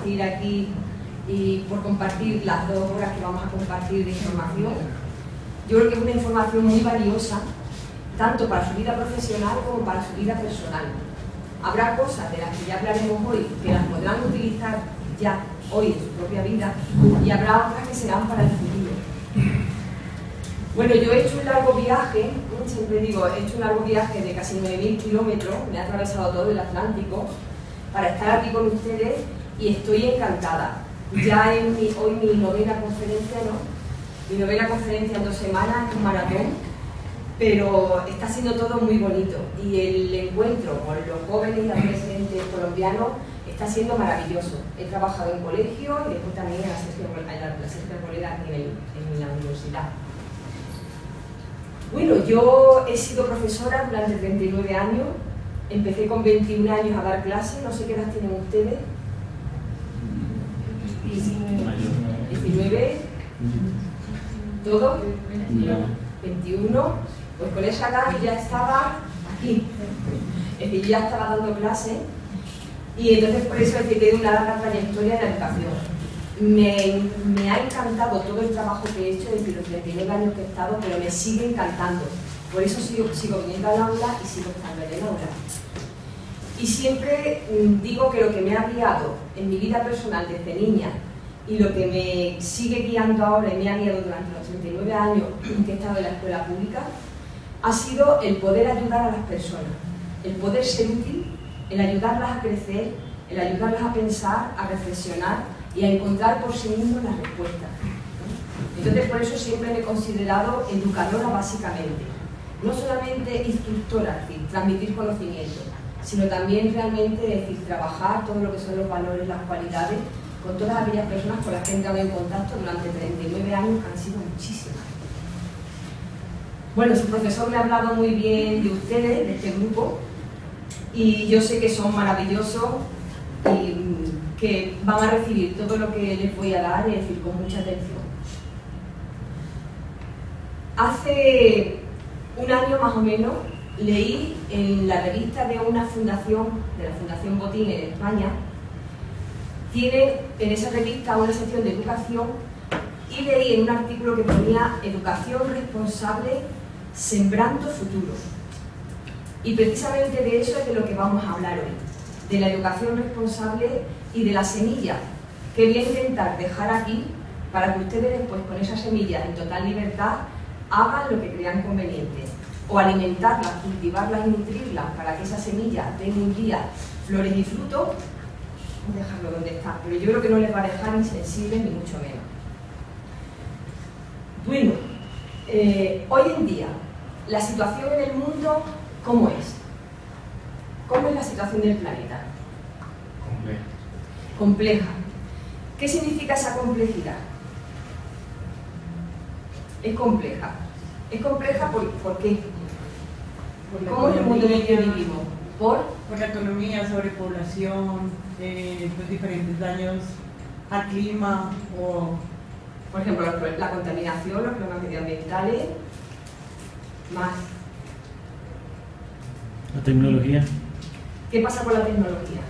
compartir aquí y por compartir las 2 horas que vamos a compartir de información. Yo creo que es una información muy valiosa, tanto para su vida profesional como para su vida personal. Habrá cosas de las que ya hablaremos hoy que las podrán utilizar ya hoy en su propia vida y habrá otras que serán para el futuro. Bueno, yo he hecho un largo viaje, siempre digo, he hecho un largo viaje de casi 9.000 kilómetros, me he atravesado todo el Atlántico para estar aquí con ustedes y estoy encantada. Ya hoy mi 9ª conferencia, ¿no? Mi 9ª conferencia en 2 semanas, es un maratón, pero está siendo todo muy bonito y el encuentro con los jóvenes y adolescentes colombianos está siendo maravilloso. He trabajado en colegio y después también en la Sergio Arboleda en la universidad. Bueno, yo he sido profesora durante 39 años, empecé con 21 años a dar clases, no sé qué edad tienen ustedes. 19, ¿todo? 21, pues con esa edad ya estaba aquí, es decir, ya estaba dando clases y entonces por eso es que tengo una larga trayectoria en la educación. Me ha encantado todo el trabajo que he hecho desde los 39 años que he estado, pero me sigue encantando, por eso sigo viniendo al aula y sigo estando en el aula. Y siempre digo que lo que me ha guiado en mi vida personal desde niña y lo que me sigue guiando ahora y me ha guiado durante los 39 años que he estado en la escuela pública ha sido el poder ayudar a las personas, el poder ser útil, el ayudarlas a crecer, el ayudarlas a pensar, a reflexionar y a encontrar por sí mismos las respuestas. Entonces, por eso siempre me he considerado educadora básicamente, no solamente instructora, es decir, transmitir conocimiento, sino también realmente, es decir, trabajar todo lo que son los valores, las cualidades, con todas aquellas personas con las que he entrado en contacto durante 39 años, que han sido muchísimas. Bueno, su profesor me ha hablado muy bien de ustedes, de este grupo, y yo sé que son maravillosos y que van a recibir todo lo que les voy a dar, es decir, con mucha atención. Hace un año más o menos leí en la revista de una fundación, de la Fundación Botín en España, tiene en esa revista una sección de educación y leí en un artículo que ponía educación responsable sembrando futuro. Y precisamente de eso es de lo que vamos a hablar hoy, de la educación responsable y de la semilla que voy a intentar dejar aquí para que ustedes después con esas semillas en total libertad hagan lo que crean conveniente, o alimentarlas, cultivarlas y nutrirlas para que esas semillas den un día flores y frutos. Vamos a dejarlo donde está, pero yo creo que no les va a dejar insensibles ni mucho menos. Bueno, hoy en día, la situación en el mundo, ¿cómo es? ¿Cómo es la situación del planeta? Compleja. ¿Qué significa esa complejidad? Es compleja. ¿Es compleja por qué? ¿Cómo es el mundo en el que vivimos? Por la economía, sobrepoblación, pues diferentes daños al clima o... Por ejemplo, la contaminación, los problemas medioambientales, más. La tecnología. ¿Qué pasa con la tecnología?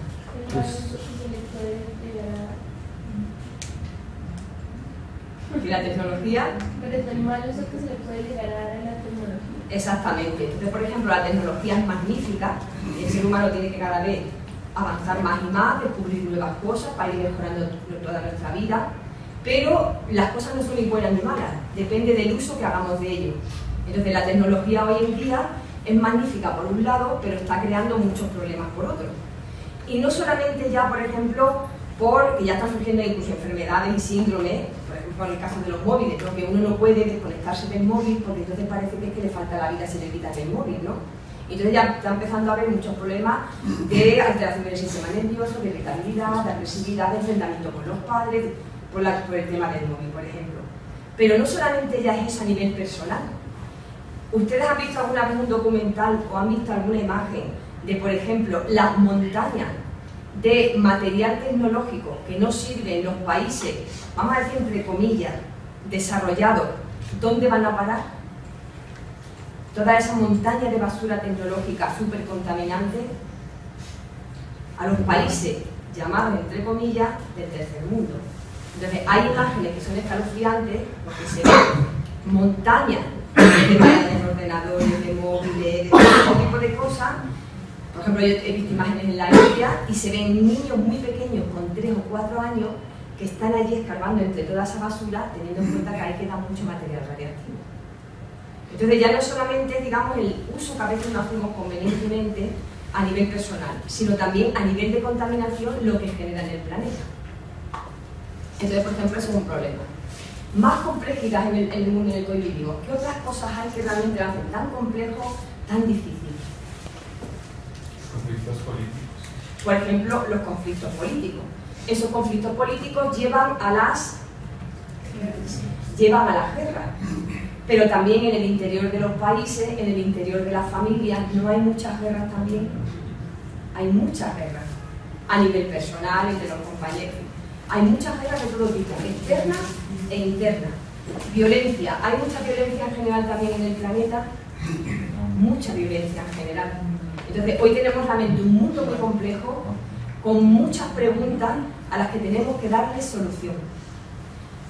¿Y la tecnología? Pero es el mal uso que se le puede llegar a dar a la tecnología. Exactamente. Entonces, por ejemplo, la tecnología es magnífica, el ser humano tiene que cada vez avanzar más y más, descubrir nuevas cosas para ir mejorando toda nuestra vida, pero las cosas no son ni buenas ni malas, depende del uso que hagamos de ello. Entonces, la tecnología hoy en día es magnífica por un lado, pero está creando muchos problemas por otro. Y no solamente ya, por ejemplo, porque ya están surgiendo incluso enfermedades y síndromes, por ejemplo en el caso de los móviles, ¿no? Que uno no puede desconectarse del móvil porque entonces parece que es que le falta la vida si le quitan el móvil, ¿no? Entonces ya está empezando a haber muchos problemas de alteración del sistema nervioso, de irritabilidad, de agresividad, de enfrentamiento con los padres, por el tema del móvil, por ejemplo. Pero no solamente ya es eso a nivel personal. ¿Ustedes han visto alguna vez un documental o han visto alguna imagen de, por ejemplo, las montañas de material tecnológico que no sirve en los países, vamos a decir entre comillas, desarrollados? ¿Dónde van a parar? Toda esa montaña de basura tecnológica súper contaminante a los países llamados entre comillas del tercer mundo. Entonces hay imágenes que son escalofriantes porque se ven montañas de pantallas de ordenadores, de móviles, de todo tipo de cosas. Por ejemplo, yo he visto imágenes en la India y se ven niños muy pequeños con 3 o 4 años que están allí escarbando entre toda esa basura, teniendo en cuenta que ahí queda mucho material radiactivo. Entonces ya no solamente, digamos, el uso que a veces no hacemos convenientemente a nivel personal, sino también a nivel de contaminación lo que genera en el planeta. Entonces, por ejemplo, eso es un problema. Más complejidad en el mundo en el que hoy vivimos. ¿Qué otras cosas hay que realmente lo hacen tan complejo, tan difícil? Conflictos políticos. Por ejemplo, los conflictos políticos. Esos conflictos políticos llevan a las guerras. Pero también en el interior de los países, en el interior de las familias, ¿no hay muchas guerras también? Hay muchas guerras. A nivel personal, entre los compañeros. Hay muchas guerras de todo tipo, externas e internas. Violencia. ¿Hay mucha violencia en general también en el planeta? Mucha violencia en general. Entonces, hoy tenemos realmente un mundo muy complejo, con muchas preguntas a las que tenemos que darle solución.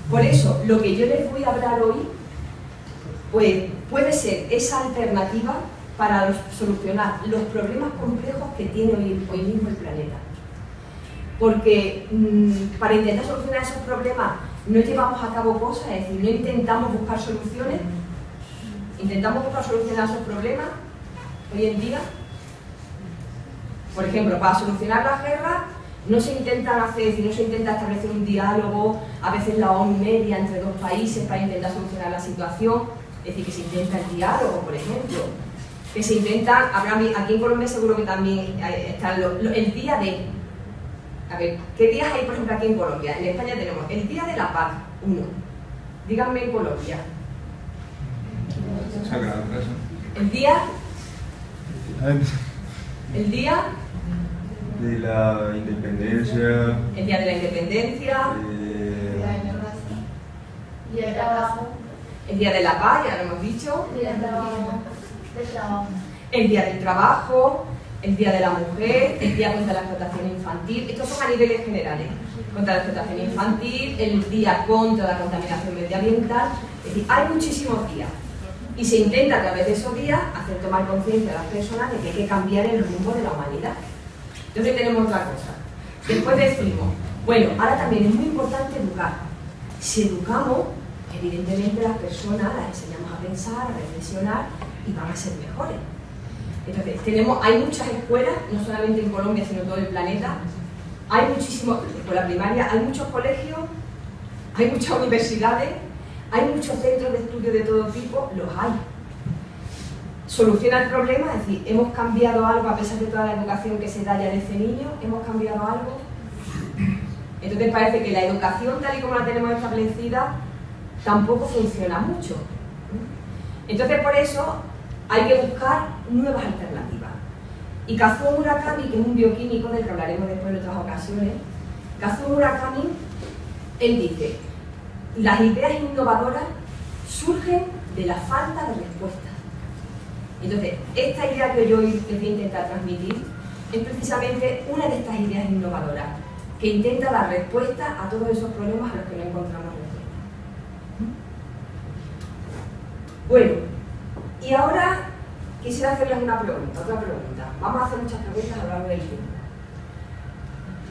Por eso, lo que yo les voy a hablar hoy, pues puede ser esa alternativa para solucionar los problemas complejos que tiene hoy mismo el planeta. Porque para intentar solucionar esos problemas no llevamos a cabo cosas, es decir, no intentamos buscar soluciones, intentamos buscar soluciones a esos problemas hoy en día. Por ejemplo, para solucionar las guerras no se intentan hacer, no se intenta establecer un diálogo, a veces la ONU media entre dos países para intentar solucionar la situación, es decir, que se intenta el diálogo, por ejemplo, que se intenta, aquí en Colombia seguro que también está el día de, a ver, ¿qué días hay, por ejemplo, aquí en Colombia? En España tenemos el Día de la Paz, 1, díganme en Colombia. Sagrado Corazón. El día de la independencia. El día de la independencia. Día del trabajo. El día de la paz, ya lo hemos dicho. Día del trabajo. El día del trabajo. El día de la mujer. El día contra la explotación infantil. Estos son a niveles generales. Contra la explotación infantil. El día contra la contaminación medioambiental. Es decir, hay muchísimos días. Y se intenta a través de esos días hacer tomar conciencia a las personas de que hay que cambiar el rumbo de la humanidad. Entonces tenemos otra cosa. Después decimos, bueno, ahora también es muy importante educar. Si educamos, evidentemente las personas las enseñamos a pensar, a reflexionar y van a ser mejores. Entonces, hay muchas escuelas, no solamente en Colombia, sino en todo el planeta. Hay muchísimas escuelas primarias, hay muchos colegios, hay muchas universidades, hay muchos centros de estudio de todo tipo, los hay. Soluciona el problema, es decir, hemos cambiado algo a pesar de toda la educación que se da ya desde niño, hemos cambiado algo. Entonces parece que la educación tal y como la tenemos establecida tampoco funciona mucho. Entonces por eso hay que buscar nuevas alternativas. Y Kazuo Murakami, que es un bioquímico del que hablaremos después en otras ocasiones, Kazuo Murakami, él dice, las ideas innovadoras surgen de la falta de respuestas. Entonces, esta idea que yo hoy les voy a intentar transmitir es precisamente una de estas ideas innovadoras que intenta dar respuesta a todos esos problemas a los que no encontramos respuesta. Bueno, y ahora quisiera hacerles una pregunta, otra pregunta. Vamos a hacer muchas preguntas a lo largo del tiempo.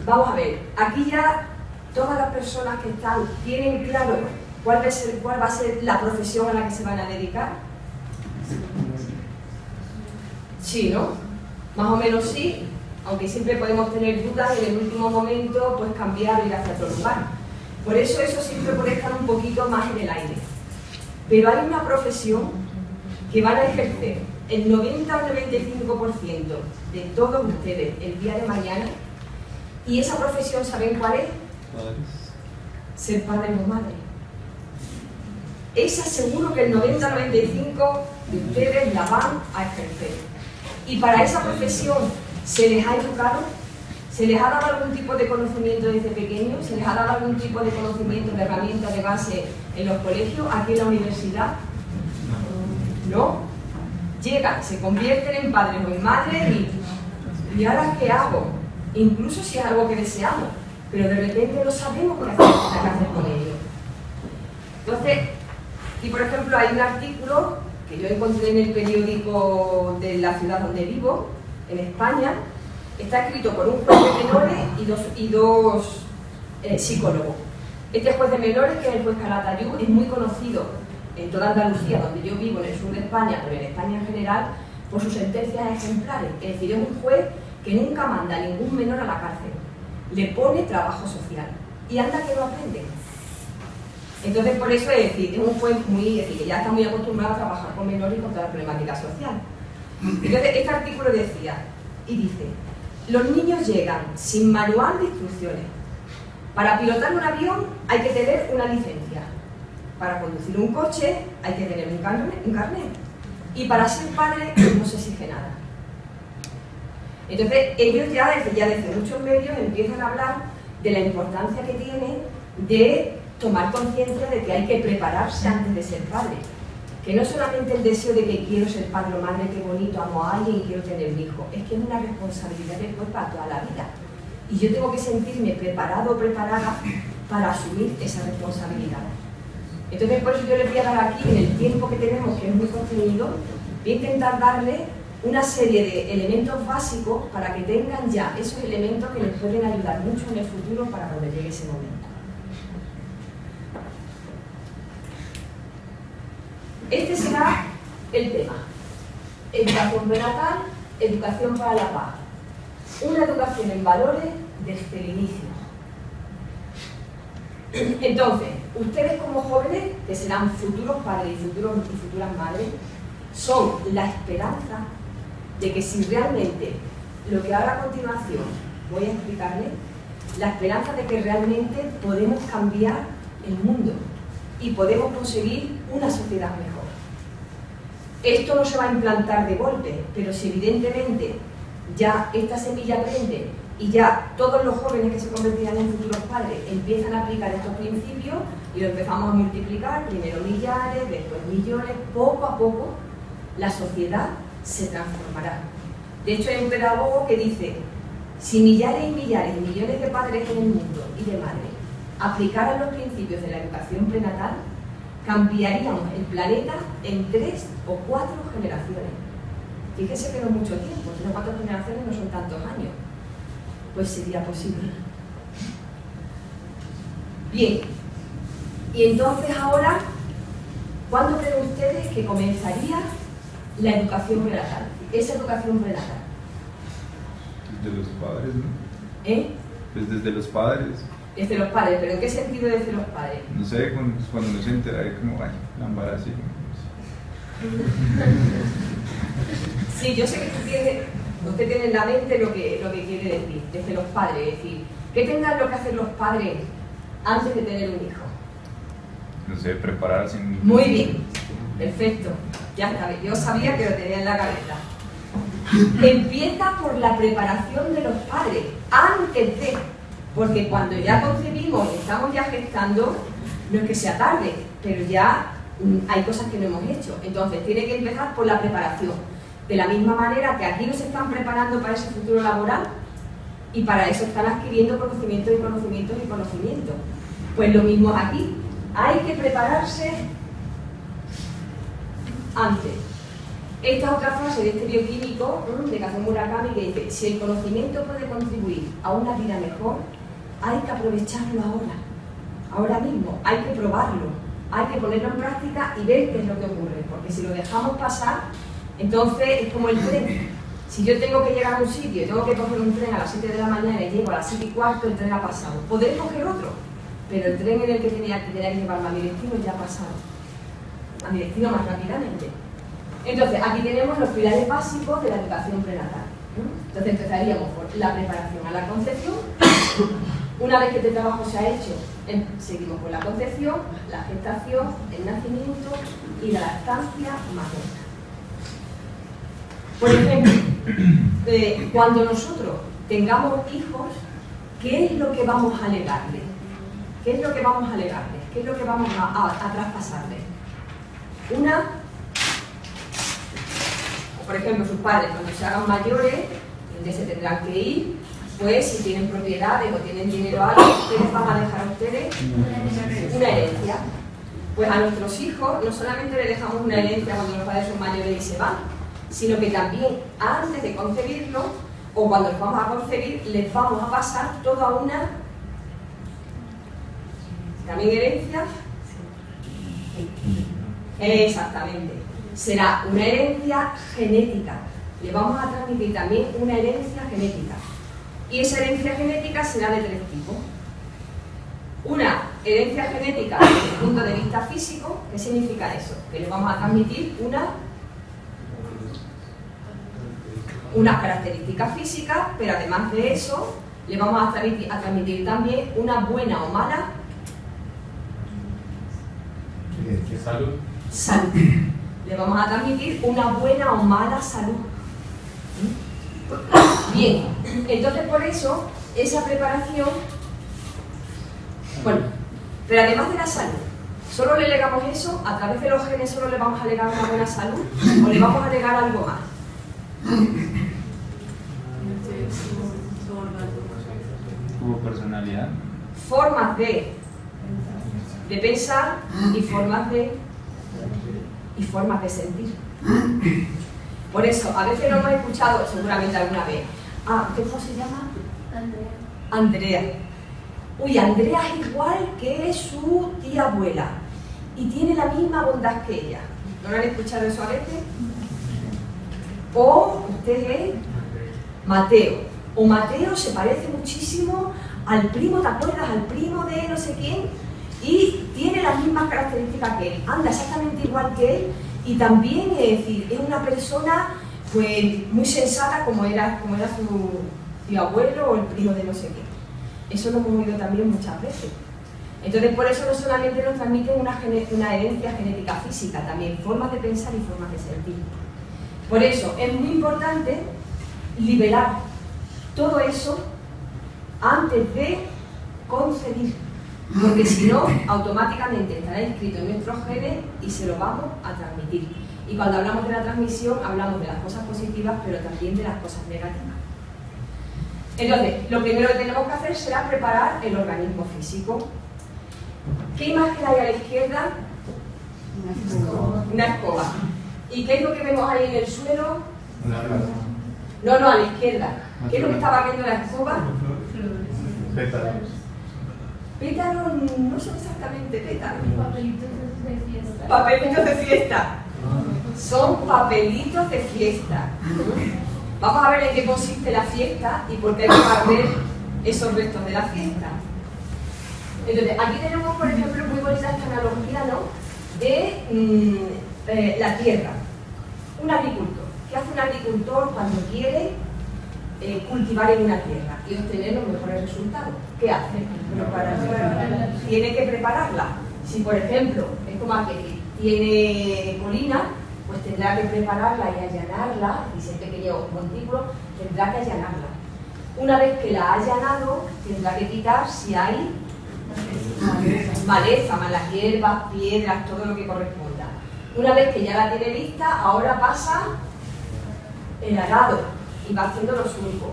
Vamos a ver, aquí ya todas las personas que están tienen claro cuál va a ser la profesión a la que se van a dedicar. Sí, ¿no? Más o menos sí, aunque siempre podemos tener dudas y en el último momento pues cambiar o ir hacia otro lugar. Por eso siempre puede estar un poquito más en el aire. Pero hay una profesión que van a ejercer el 90 o 95% de todos ustedes el día de mañana, y esa profesión, ¿saben cuál es? Ser padre o madre. Esa seguro que el 90 o 95% de ustedes la van a ejercer. Y para esa profesión se les ha educado, se les ha dado algún tipo de conocimiento desde pequeños, se les ha dado algún tipo de conocimiento de herramientas de base en los colegios, aquí en la universidad. ¿No? Llegan, se convierten en padres o en madres y ¿ahora qué hago? incluso si es algo que deseamos, pero de repente no sabemos qué hacer con ello. Entonces, y por ejemplo hay un artículo que yo encontré en el periódico de la ciudad donde vivo, en España, está escrito por un juez de menores y dos psicólogos. Este juez de menores, que es el juez Calatayud, es muy conocido en toda Andalucía, donde yo vivo, en el sur de España, pero en España en general, por sus sentencias ejemplares. Es decir, es un juez que nunca manda a ningún menor a la cárcel, le pone trabajo social y anda que lo aprende. Entonces, por eso es decir, es un juez que ya está muy acostumbrado a trabajar con menores y con toda la problemática social. Entonces, este artículo decía, y dice, los niños llegan sin manual de instrucciones. Para pilotar un avión hay que tener una licencia. Para conducir un coche hay que tener un carnet. Y para ser padre no se exige nada. Entonces, ellos ya desde muchos medios empiezan a hablar de la importancia que tiene de tomar conciencia de que hay que prepararse antes de ser padre. Que no es solamente el deseo de que quiero ser padre o madre, qué bonito, amo a alguien y quiero tener un hijo. Es que es una responsabilidad después para toda la vida. Y yo tengo que sentirme preparado o preparada para asumir esa responsabilidad. Entonces, por eso yo les voy a dar aquí, en el tiempo que tenemos, que es muy contenido, voy a intentar darle una serie de elementos básicos para que tengan ya esos elementos que les pueden ayudar mucho en el futuro para cuando llegue ese momento. Este será el tema. Educación prenatal, educación para la paz. Una educación en valores desde el inicio. Entonces, ustedes como jóvenes, que serán futuros padres y futuras madres, son la esperanza de que si realmente lo que ahora a continuación voy a explicarles, la esperanza de que realmente podemos cambiar el mundo y podemos conseguir una sociedad mejor. Esto no se va a implantar de golpe, pero si evidentemente ya esta semilla prende y ya todos los jóvenes que se convertirán en futuros padres empiezan a aplicar estos principios y lo empezamos a multiplicar, primero millares, después millones, poco a poco la sociedad se transformará. De hecho, hay un pedagogo que dice, si millares y millares y millones de padres en el mundo y de madres aplicaran los principios de la educación prenatal, cambiaríamos el planeta en 3 o 4 generaciones. Fíjese que no es mucho tiempo, 3 o 4 generaciones no son tantos años. Pues sería posible. Bien, y entonces ahora, ¿cuándo creen ustedes que comenzaría la educación prenatal? Esa educación prenatal. Desde los padres, ¿no? Pues desde los padres. Desde los padres, ¿pero en qué sentido desde los padres? No sé, cuando uno se entera de como, ay, la embarazo. Sí, yo sé que usted tiene en la mente lo que quiere decir, desde los padres, es decir, ¿qué tendrán lo que hacer los padres antes de tener un hijo? No sé, prepararse. Muy bien, perfecto, ya está, yo sabía que lo tenía en la cabeza. Empieza por la preparación de los padres, antes de, porque cuando ya concebimos y estamos ya gestando, no es que sea tarde, pero ya hay cosas que no hemos hecho, entonces tiene que empezar por la preparación. De la misma manera que aquí nos están preparando para ese futuro laboral y para eso están adquiriendo conocimientos y conocimientos y conocimientos. Pues lo mismo es aquí. Hay que prepararse antes. Esta es otra frase de este bioquímico de Kazuo Murakami que dice, si el conocimiento puede contribuir a una vida mejor, hay que aprovecharlo ahora mismo, hay que probarlo, hay que ponerlo en práctica y ver qué es lo que ocurre, porque si lo dejamos pasar, entonces es como el tren. Si yo tengo que llegar a un sitio y tengo que coger un tren a las 7 de la mañana y llego a las 7:15, el tren ha pasado. Podré coger otro, pero el tren en el que tenía que llevarme a mi destino ya ha pasado. A mi destino más rápidamente. Entonces, aquí tenemos los pilares básicos de la educación prenatal. Entonces empezaríamos por la preparación a la concepción. Una vez que este trabajo se ha hecho, seguimos con la concepción, la gestación, el nacimiento y la lactancia materna. Por ejemplo, cuando nosotros tengamos hijos, ¿qué es lo que vamos a legarles? ¿Qué es lo que vamos a legarles? ¿Qué es lo que vamos a traspasarles? Por ejemplo, sus padres cuando se hagan mayores, donde se tendrán que ir, pues si tienen propiedades o tienen dinero algo, ¿qué les van a dejar a ustedes? Una herencia. Pues a nuestros hijos no solamente les dejamos una herencia cuando los padres son mayores y se van, sino que también antes de concebirlo o cuando los vamos a concebir les vamos a pasar toda una también herencia. Exactamente. Será una herencia genética. Le vamos a transmitir también una herencia genética. Y esa herencia genética será de 3 tipos. Una herencia genética desde el punto de vista físico. ¿Qué significa eso? Que le vamos a transmitir unas características físicas, pero además de eso le vamos a transmitir también una buena o mala salud. Le vamos a transmitir una buena o mala salud. Bien, entonces por eso esa preparación, bueno, pero además de la salud, ¿solo le legamos eso? ¿A través de los genes solo le vamos a legar una buena salud? ¿O le vamos a legar algo más? Como personalidad. Formas de pensar y formas de sentir. Por eso, a veces lo hemos escuchado seguramente alguna vez. ¿Usted cómo se llama? Andrea. Uy, Andrea es igual que su tía abuela y tiene la misma bondad que ella. ¿No lo han escuchado eso a veces? O usted es Mateo. O Mateo se parece muchísimo al primo, ¿te acuerdas? Al primo de no sé quién. Y tiene las mismas características que él. Anda exactamente igual que él. Y también, es decir, es una persona pues muy sensata como era su tío abuelo o el primo de no sé qué. Eso lo hemos oído también muchas veces. Entonces, por eso no solamente nos transmiten una herencia genética física, también formas de pensar y formas de sentir. Por eso es muy importante liberar todo eso antes de concebir, porque si no, automáticamente estará inscrito en nuestros genes y se lo vamos a transmitir. Y cuando hablamos de la transmisión, hablamos de las cosas positivas, pero también de las cosas negativas. Entonces, lo primero que tenemos que hacer será preparar el organismo físico. ¿Qué imagen hay a la izquierda? Una escoba. ¿Y qué es lo que vemos ahí en el suelo? No, a la izquierda. ¿Qué es lo que está barriendo la escoba? Pétalos no son exactamente pétalos. Papelitos de fiesta. Papelitos de fiesta. Son papelitos de fiesta. Vamos a ver en qué consiste la fiesta y por qué hay que barrer esos restos de la fiesta. Entonces, aquí tenemos, por ejemplo, muy bonita esta analogía, ¿no? De la tierra. Un agricultor. ¿Qué hace un agricultor cuando quiere cultivar en una tierra y obtener los mejores resultados? ¿Qué hace? Tiene que prepararla. Si, por ejemplo, es como aquel que tiene colina, pues tendrá que prepararla y allanarla, y si es pequeño montículo, tendrá que allanarla. Una vez que la ha allanado, tendrá que quitar si hay maleza, malas hierbas, piedras, todo lo que corresponda. Una vez que ya la tiene lista, ahora pasa el arado y va haciendo lo suyo.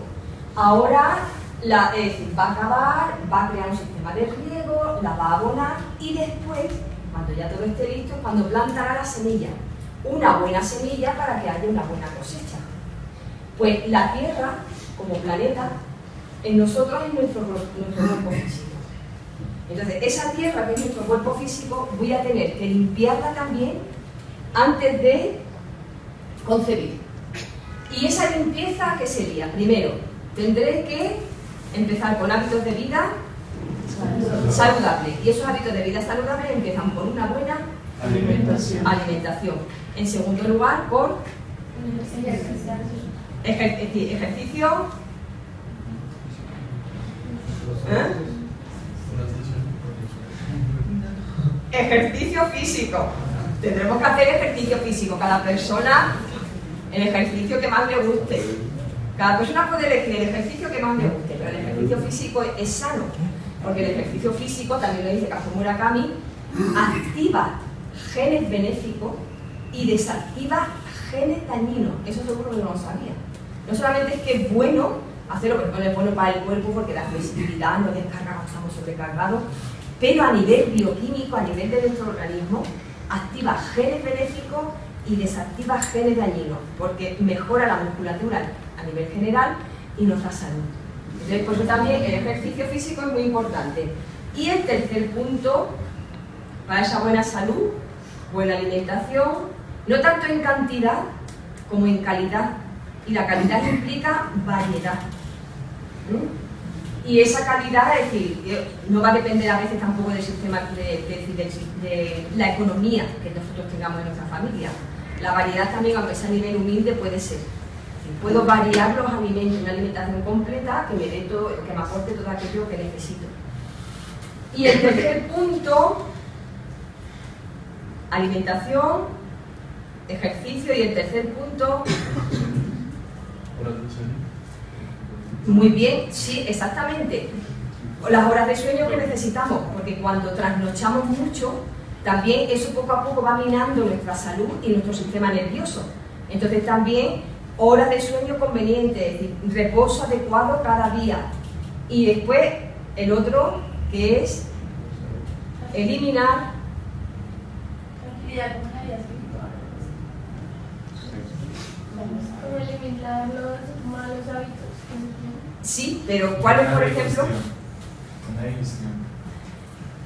Ahora es decir, va a cavar, va a crear un sistema de riego, la va a abonar y después, cuando ya todo esté listo, cuando plantará la semilla. Una buena semilla para que haya una buena cosecha. Pues la Tierra, como planeta, en nosotros es nuestro cuerpo físico. Entonces, esa Tierra que es nuestro cuerpo físico, voy a tener que limpiarla también antes de concebir. ¿Y esa limpieza qué sería? Primero, tendré que empezar con hábitos de vida saludables. Y esos hábitos de vida saludables empiezan por una buena alimentación. En segundo lugar, por ejercicio. Ejercicio físico. Tendremos que hacer ejercicio físico. Cada persona, el ejercicio que más le guste. Cada persona puede elegir el ejercicio que más le guste, pero el ejercicio físico es sano, porque el ejercicio físico, también lo dice Kazuo Murakami, activa genes benéficos y desactiva genes dañinos. Eso seguro que no lo sabía. No solamente es que es bueno hacerlo, por ejemplo, es bueno para el cuerpo porque la flexibilidad, no descargamos, estamos sobrecargados, pero a nivel bioquímico, a nivel de nuestro organismo, activa genes benéficos y desactiva genes dañinos, porque mejora la musculatura a nivel general y nos da salud. Entonces, por eso también el ejercicio físico es muy importante. Y el tercer punto, para esa buena salud, buena alimentación, no tanto en cantidad como en calidad. Y la calidad implica variedad. Y esa calidad, es decir, no va a depender a veces tampoco del sistema de la economía que nosotros tengamos en nuestra familia. La variedad también, aunque sea a nivel humilde, puede ser. Puedo variar los alimentos, una alimentación completa que me dé todo, que me aporte todo aquello que necesito. Y el tercer punto, alimentación, ejercicio, y el tercer punto, muy bien, sí, exactamente. Las horas de sueño que necesitamos, porque cuando trasnochamos mucho, también eso poco a poco va minando nuestra salud y nuestro sistema nervioso. Entonces también horas de sueño convenientes, es decir, reposo adecuado cada día. Y después el otro, que es eliminar tranquilidad con la vida espiritual. Como eliminar los malos hábitos. Sí, pero ¿cuál es, por ejemplo?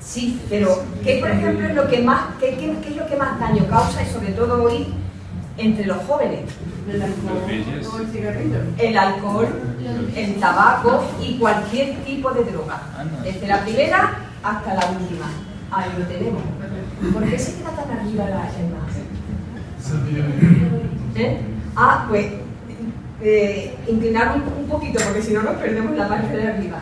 Sí, pero ¿qué, por ejemplo, es lo que más, qué es lo que más daño causa, y sobre todo hoy, entre los jóvenes? El alcohol o el cigarrillo. El alcohol, el tabaco y cualquier tipo de droga. Desde la primera hasta la última. Ahí lo tenemos. ¿Por qué se queda tan arriba la ¿Eh? Ah, pues inclinar un poquito, porque si no nos perdemos la parte de arriba.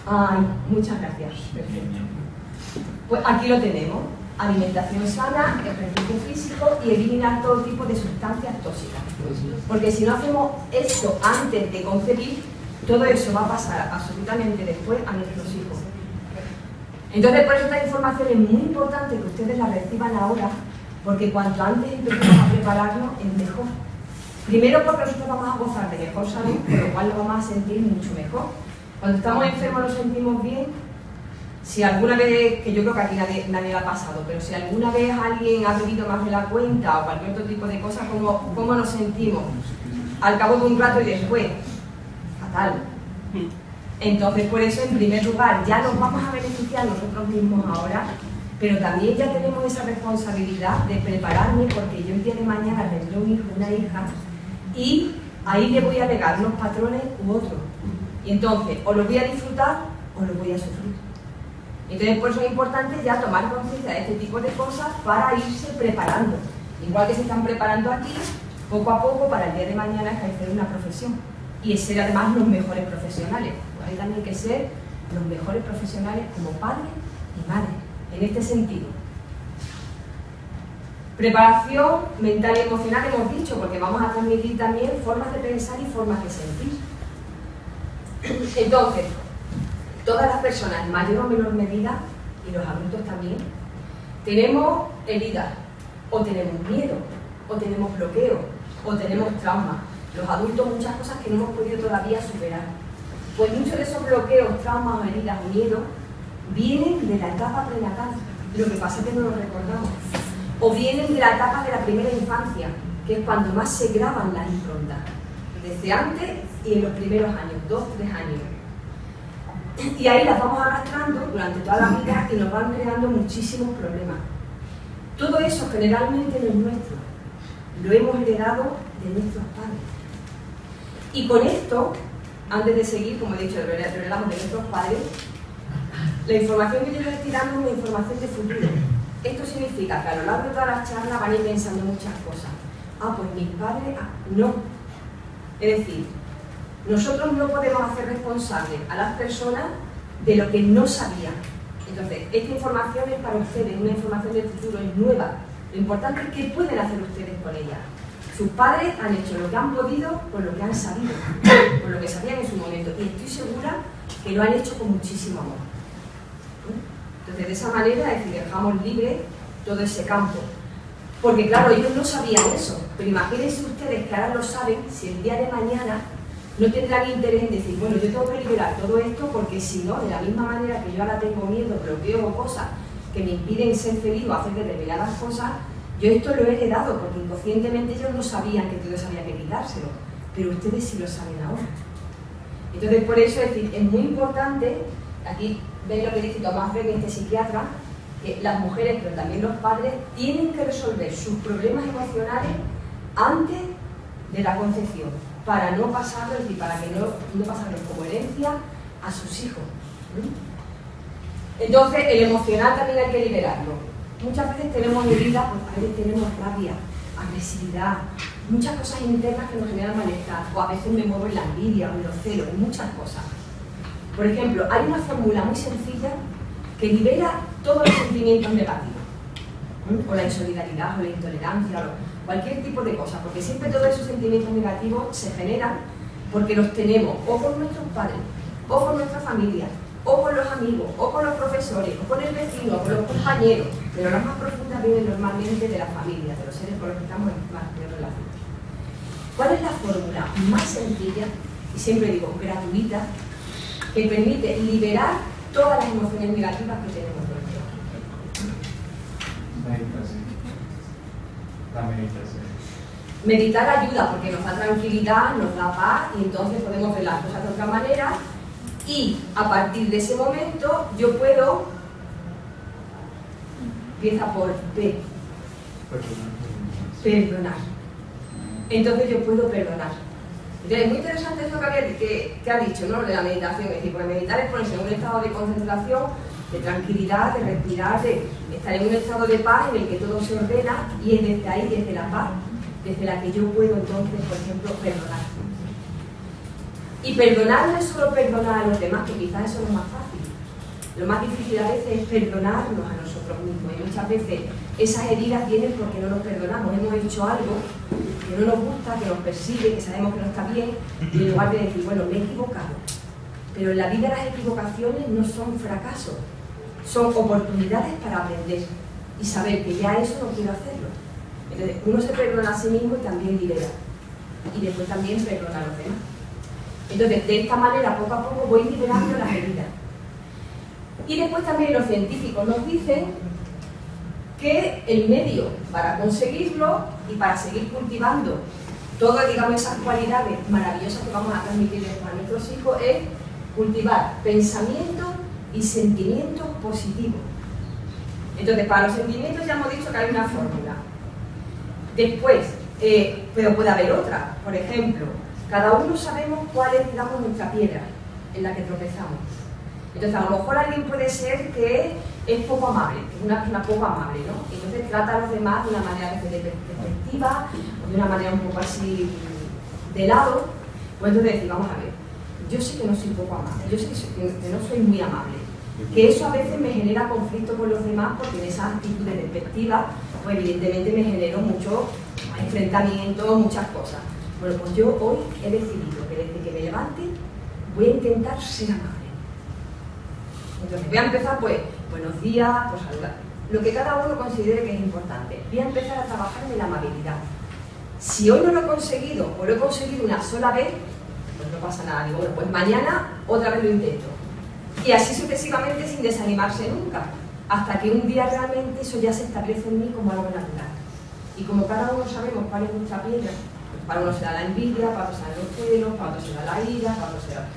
Ay, muchas gracias. Perfecto. Pues aquí lo tenemos. Alimentación sana, ejercicio físico y eliminar todo tipo de sustancias tóxicas. Porque si no hacemos esto antes de concebir, todo eso va a pasar absolutamente después a nuestros hijos. Entonces, por eso esta información es muy importante que ustedes la reciban ahora, porque cuanto antes empecemos a prepararnos, es mejor. Primero porque nosotros vamos a gozar de mejor salud, con lo cual nos vamos a sentir mucho mejor. Cuando estamos enfermos nos sentimos bien. Si alguna vez, que yo creo que aquí nadie la ha pasado, pero si alguna vez alguien ha bebido más de la cuenta o cualquier otro tipo de cosas, ¿cómo nos sentimos? Al cabo de un rato y después, fatal. Entonces, por eso, en primer lugar, ya nos vamos a beneficiar nosotros mismos ahora, pero también ya tenemos esa responsabilidad de prepararme, porque yo el día de mañana tendré un hijo, una hija, y ahí le voy a legar unos patrones u otros. Y entonces, o lo voy a disfrutar o lo voy a sufrir. Entonces, por eso es importante ya tomar conciencia de este tipo de cosas para irse preparando. Igual que se están preparando aquí, poco a poco, para el día de mañana ejercer una profesión. Y ser además los mejores profesionales. Pues hay también que ser los mejores profesionales como padres y madres, en este sentido. Preparación mental y emocional, hemos dicho, porque vamos a transmitir también formas de pensar y formas de sentir. Entonces, todas las personas, en mayor o menor medida, y los adultos también, tenemos heridas, o tenemos miedo, o tenemos bloqueo, o tenemos trauma. Los adultos, muchas cosas que no hemos podido todavía superar. Pues muchos de esos bloqueos, traumas, heridas, miedo, vienen de la etapa prenatal. Lo que pasa es que no lo recordamos. O vienen de la etapa de la primera infancia, que es cuando más se graban las improntas. Desde antes y en los primeros años, 2 o 3 años. Y ahí las vamos arrastrando durante toda la vida y nos van creando muchísimos problemas. Todo eso generalmente no es nuestro. Lo hemos heredado de nuestros padres. Y con esto, antes de seguir, como he dicho, lo heredamos de nuestros padres, la información que yo les estoy dando es una información de futuro. Esto significa que a lo largo de todas las charlas van a ir pensando muchas cosas. Ah, pues mis padres, no. Es decir, nosotros no podemos hacer responsables a las personas de lo que no sabían. Entonces, esta información es para ustedes, una información del futuro, es nueva. Lo importante es qué pueden hacer ustedes con ella. Sus padres han hecho lo que han podido con lo que han sabido, con lo que sabían en su momento. Y estoy segura que lo han hecho con muchísimo amor. Entonces, de esa manera, es decir, dejamos libre todo ese campo. Porque claro, ellos no sabían eso, pero imagínense ustedes que ahora lo saben, si el día de mañana no tendrán interés en decir, bueno, yo tengo que liberar todo esto porque si no, de la misma manera que yo ahora tengo miedo, bloqueo o cosas que me impiden ser feliz o hacer determinadas cosas, yo esto lo he heredado porque inconscientemente ellos no sabían que todo eso había que quitárselo, pero ustedes sí lo saben ahora. Entonces, por eso es decir, es muy importante, aquí veis lo que dice Tomás Beck, este psiquiatra, que las mujeres, pero también los padres, tienen que resolver sus problemas emocionales antes de la concepción, para no pasarlo, es decir, para que no pasarlo como herencia a sus hijos. Entonces, el emocional también hay que liberarlo. Muchas veces tenemos heridas, pues a veces tenemos rabia, agresividad, muchas cosas internas que nos generan malestar, o a veces me muevo en la envidia o en los celos, en muchas cosas. Por ejemplo, hay una fórmula muy sencilla que libera todos los sentimientos negativos, o la insolidaridad, o la intolerancia, o cualquier tipo de cosa, porque siempre todos esos sentimientos negativos se generan porque los tenemos o con nuestros padres, o con nuestra familia, o con los amigos, o con los profesores, o con el vecino, o con los compañeros, pero las más profundas vienen normalmente de la familia, de los seres con los que estamos en más de relación. ¿Cuál es la fórmula más sencilla, y siempre digo gratuita, que permite liberar todas las emociones negativas que tenemos dentro? Meditación. La meditación. Meditar ayuda porque nos da tranquilidad, nos da paz y entonces podemos ver las cosas de otra manera y a partir de ese momento yo puedo, empieza por P, perdonar. Entonces yo puedo perdonar. Entonces es muy interesante eso que ha dicho, ¿no? De la meditación, es decir, porque meditar es ponerse en un estado de concentración, de tranquilidad, de respirar, de estar en un estado de paz en el que todo se ordena y es desde ahí, desde la paz, desde la que yo puedo entonces, por ejemplo, perdonar. Y perdonar no es solo perdonar a los demás, que quizás eso es lo más fácil. Lo más difícil a veces es perdonarnos a nosotros mismos. Y muchas veces esas heridas vienen porque no nos perdonamos. Hemos hecho algo que no nos gusta, que nos persigue, que sabemos que no está bien, y en lugar de decir, bueno, me he equivocado. Pero en la vida las equivocaciones no son fracasos, son oportunidades para aprender y saber que ya eso no quiero hacerlo. Entonces, uno se perdona a sí mismo y también libera. Y después también perdona a los demás. Entonces, de esta manera, poco a poco, voy liberando las heridas. Y después también los científicos nos dicen que el medio para conseguirlo y para seguir cultivando todas, digamos, esas cualidades maravillosas que vamos a transmitirles a nuestros hijos es cultivar pensamientos y sentimientos positivos. Entonces, para los sentimientos ya hemos dicho que hay una fórmula. Después, pero puede haber otra. Por ejemplo, cada uno sabemos cuál es, digamos, nuestra piedra en la que tropezamos. Entonces, a lo mejor alguien puede ser que es poco amable, que es una persona poco amable, ¿no? Entonces trata a los demás de una manera despectiva, o de una manera un poco así de lado. Pues entonces decir, vamos a ver, yo sé que no soy poco amable, yo sé que no soy muy amable, que eso a veces me genera conflicto con los demás porque en esas actitudes despectivas, pues evidentemente me genero mucho enfrentamiento, muchas cosas. Bueno, pues yo hoy he decidido que desde que me levante voy a intentar ser amable. Entonces voy a empezar, pues, buenos días, pues saludar. Lo que cada uno considere que es importante. Voy a empezar a trabajar en la amabilidad. Si hoy no lo he conseguido, o lo he conseguido una sola vez, pues no pasa nada. Digo, bueno, pues mañana otra vez lo intento. Y así sucesivamente sin desanimarse nunca. Hasta que un día realmente eso ya se establece en mí como algo natural. Y como cada uno sabemos cuál es nuestra piedra, pues para uno será la envidia, para otro será los celos, para otro será la ira, para otro será...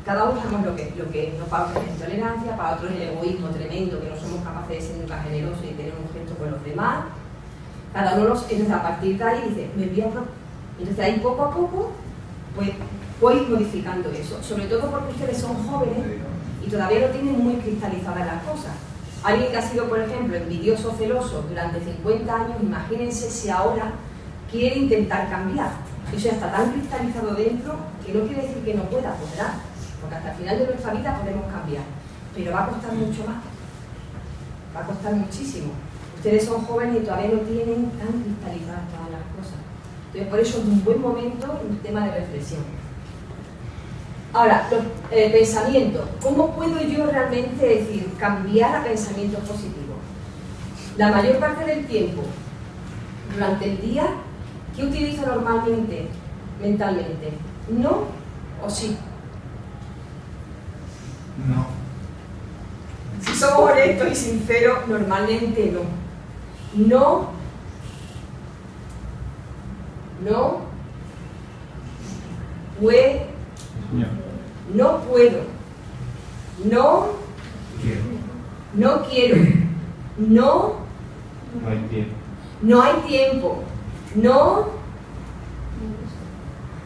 Cada uno sabemos lo que no, para otros es intolerancia, para otros es el egoísmo tremendo, que no somos capaces de ser nunca generosos y tener un gesto con los demás. Cada uno entonces a partir de ahí dice, me voy a... Entonces ahí poco a poco pues voy modificando eso, sobre todo porque ustedes son jóvenes y todavía no tienen muy cristalizadas las cosas. Alguien que ha sido, por ejemplo, envidioso, celoso durante 50 años, imagínense si ahora quiere intentar cambiar. Eso ya está tan cristalizado dentro que no quiere decir que no pueda, podrá. Porque hasta el final de nuestra vida podemos cambiar, pero va a costar mucho más, va a costar muchísimo. Ustedes son jóvenes y todavía no tienen tan cristalizadas todas las cosas. Entonces, por eso es un buen momento un tema de reflexión. Ahora, los pensamientos. ¿Cómo puedo yo realmente cambiar a pensamientos positivos? La mayor parte del tiempo durante el día, ¿qué utilizo normalmente, mentalmente? ¿No o sí? No. Si somos honestos y sinceros, normalmente no. No. No. No puedo. No. Quiero. No quiero. No. No hay tiempo. No hay tiempo. No.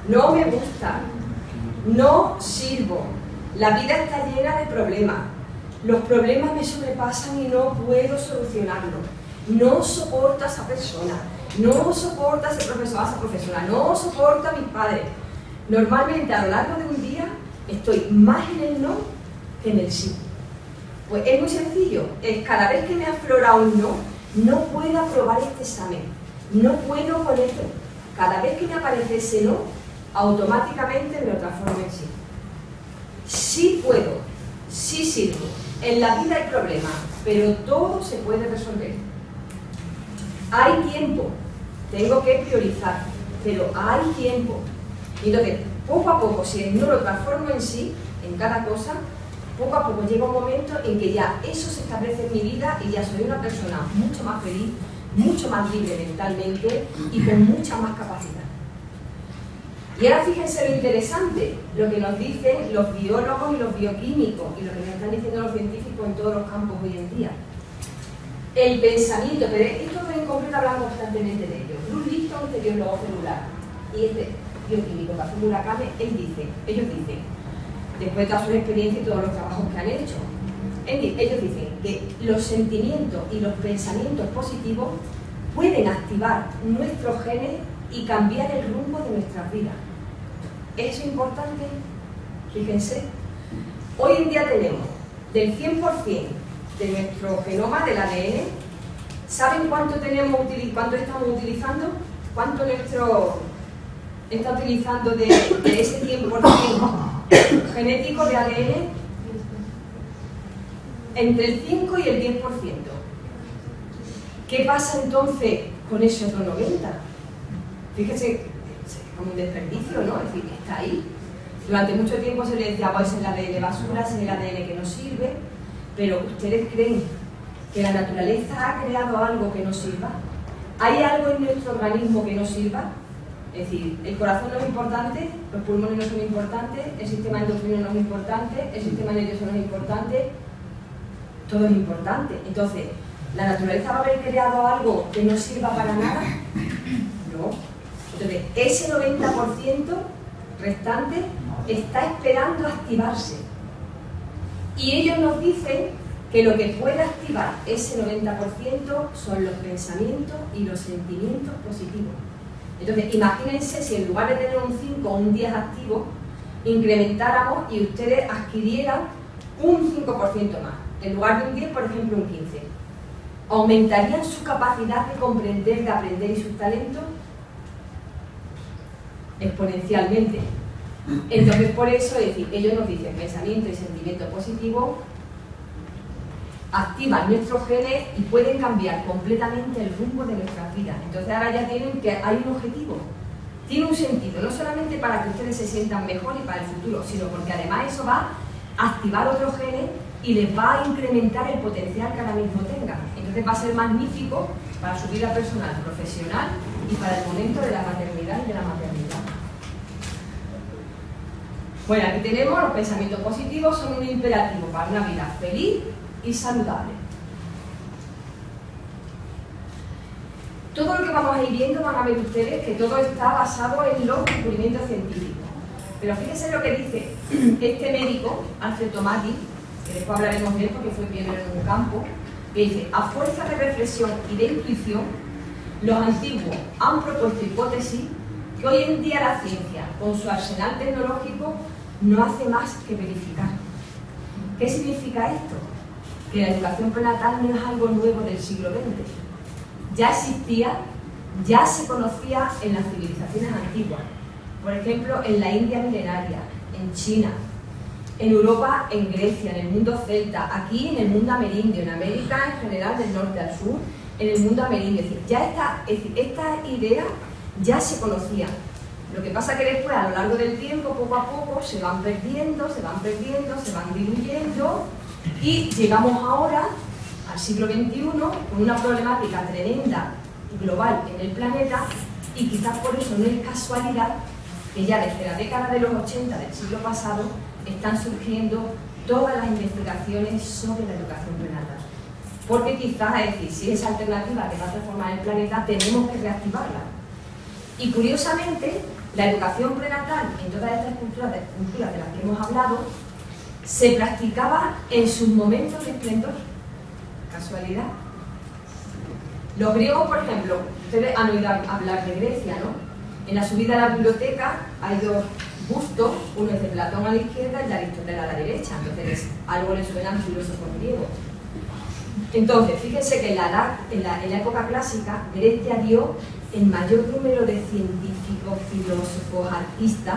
No me gusta. No sirvo. La vida está llena de problemas. Los problemas me sobrepasan y no puedo solucionarlos. No soporto a esa persona. No soporto a ese profesor, a esa profesora. No soporto a mis padres. Normalmente a lo largo de un día estoy más en el no que en el sí. Pues es muy sencillo. Es cada vez que me aflora un no puedo aprobar este examen. No puedo con esto. Cada vez que me aparece ese no, automáticamente me lo transformo en sí. Sí puedo, sí sirvo. En la vida hay problemas, pero todo se puede resolver. Hay tiempo, tengo que priorizar, pero hay tiempo. Y entonces, poco a poco, si no lo transformo en sí, en cada cosa, poco a poco llega un momento en que ya eso se establece en mi vida y ya soy una persona mucho más feliz, mucho más libre mentalmente y con mucha más capacidad. Y ahora fíjense lo interesante, lo que nos dicen los biólogos y los bioquímicos y lo que nos están diciendo los científicos en todos los campos hoy en día. El pensamiento, pero estos en concreto hablan constantemente de ello. Bruce Lipton, este biólogo celular, y este bioquímico, la fórmula Kame, ellos dicen, después de todas sus experiencias y todos los trabajos que han hecho, ellos dicen que los sentimientos y los pensamientos positivos pueden activar nuestros genes y cambiar el rumbo de nuestras vidas. Eso es importante, fíjense. Hoy en día tenemos del 100% de nuestro genoma, del ADN, ¿saben cuánto estamos utilizando? ¿Cuánto nuestro está utilizando de ese 100% genético de ADN? Entre el 5 y el 10%. ¿Qué pasa entonces con ese otro 90%? Fíjense, es como un desperdicio, ¿no? Es decir, que está ahí. Durante mucho tiempo se le decía, pues es el ADN basura, es el ADN que no sirve, pero ¿ustedes creen que la naturaleza ha creado algo que no sirva? ¿Hay algo en nuestro organismo que no sirva? Es decir, el corazón no es importante, los pulmones no son importantes, el sistema endocrino no es importante, el sistema nervioso no es importante, todo es importante. Entonces, ¿la naturaleza va a haber creado algo que no sirva para nada? No. Entonces, ese 90% restante está esperando activarse. Y ellos nos dicen que lo que puede activar ese 90% son los pensamientos y los sentimientos positivos. Entonces, imagínense si en lugar de tener un 5 o un 10 activo, incrementáramos y ustedes adquirieran un 5% más. En lugar de un 10, por ejemplo, un 15. ¿Aumentarían su capacidad de comprender, de aprender y sus talentos? Exponencialmente. Entonces, por eso, es decir, ellos nos dicen pensamiento y sentimiento positivo activan nuestros genes y pueden cambiar completamente el rumbo de nuestras vidas. Entonces ahora ya tienen que hay un objetivo, tiene un sentido, no solamente para que ustedes se sientan mejor y para el futuro, sino porque además eso va a activar otros genes y les va a incrementar el potencial que ahora mismo tengan. Entonces va a ser magnífico para su vida personal, profesional y para el momento de la maternidad y de la maternidad. Bueno, aquí tenemos los pensamientos positivos, son un imperativo para una vida feliz y saludable. Todo lo que vamos a ir viendo van a ver ustedes que todo está basado en los descubrimientos científicos. Pero fíjense lo que dice este médico, Alfred Tomati, que después hablaremos de él porque fue pionero en un campo, que dice, a fuerza de reflexión y de intuición, los antiguos han propuesto hipótesis que hoy en día la ciencia, con su arsenal tecnológico, no hace más que verificar. ¿Qué significa esto? Que la educación prenatal no es algo nuevo del siglo XX. Ya existía, ya se conocía en las civilizaciones antiguas. Por ejemplo, en la India milenaria, en China, en Europa, en Grecia, en el mundo celta, aquí en el mundo amerindio, en América en general, del norte al sur, en el mundo amerindio. Es decir, ya esta idea ya se conocía. Lo que pasa que después, a lo largo del tiempo, poco a poco, se van perdiendo, se van diluyendo, y llegamos ahora, al siglo XXI, con una problemática tremenda y global en el planeta, y quizás por eso no es casualidad que ya desde la década de los 80 del siglo pasado están surgiendo todas las investigaciones sobre la educación prenatal. Porque quizás, es decir, si esa alternativa que va a transformar el planeta, tenemos que reactivarla. Y curiosamente, la educación prenatal en todas estas culturas de las que hemos hablado se practicaba en sus momentos de esplendor. ¿Casualidad? Los griegos, por ejemplo, ustedes han oído hablar de Grecia, ¿no? En la subida a la biblioteca hay dos bustos, uno es de Platón a la izquierda y de Aristóteles a la derecha, entonces algo le suena al filósofo griego. Entonces, fíjense que en la época clásica, Grecia dio el mayor número de científicos, filósofos, artistas,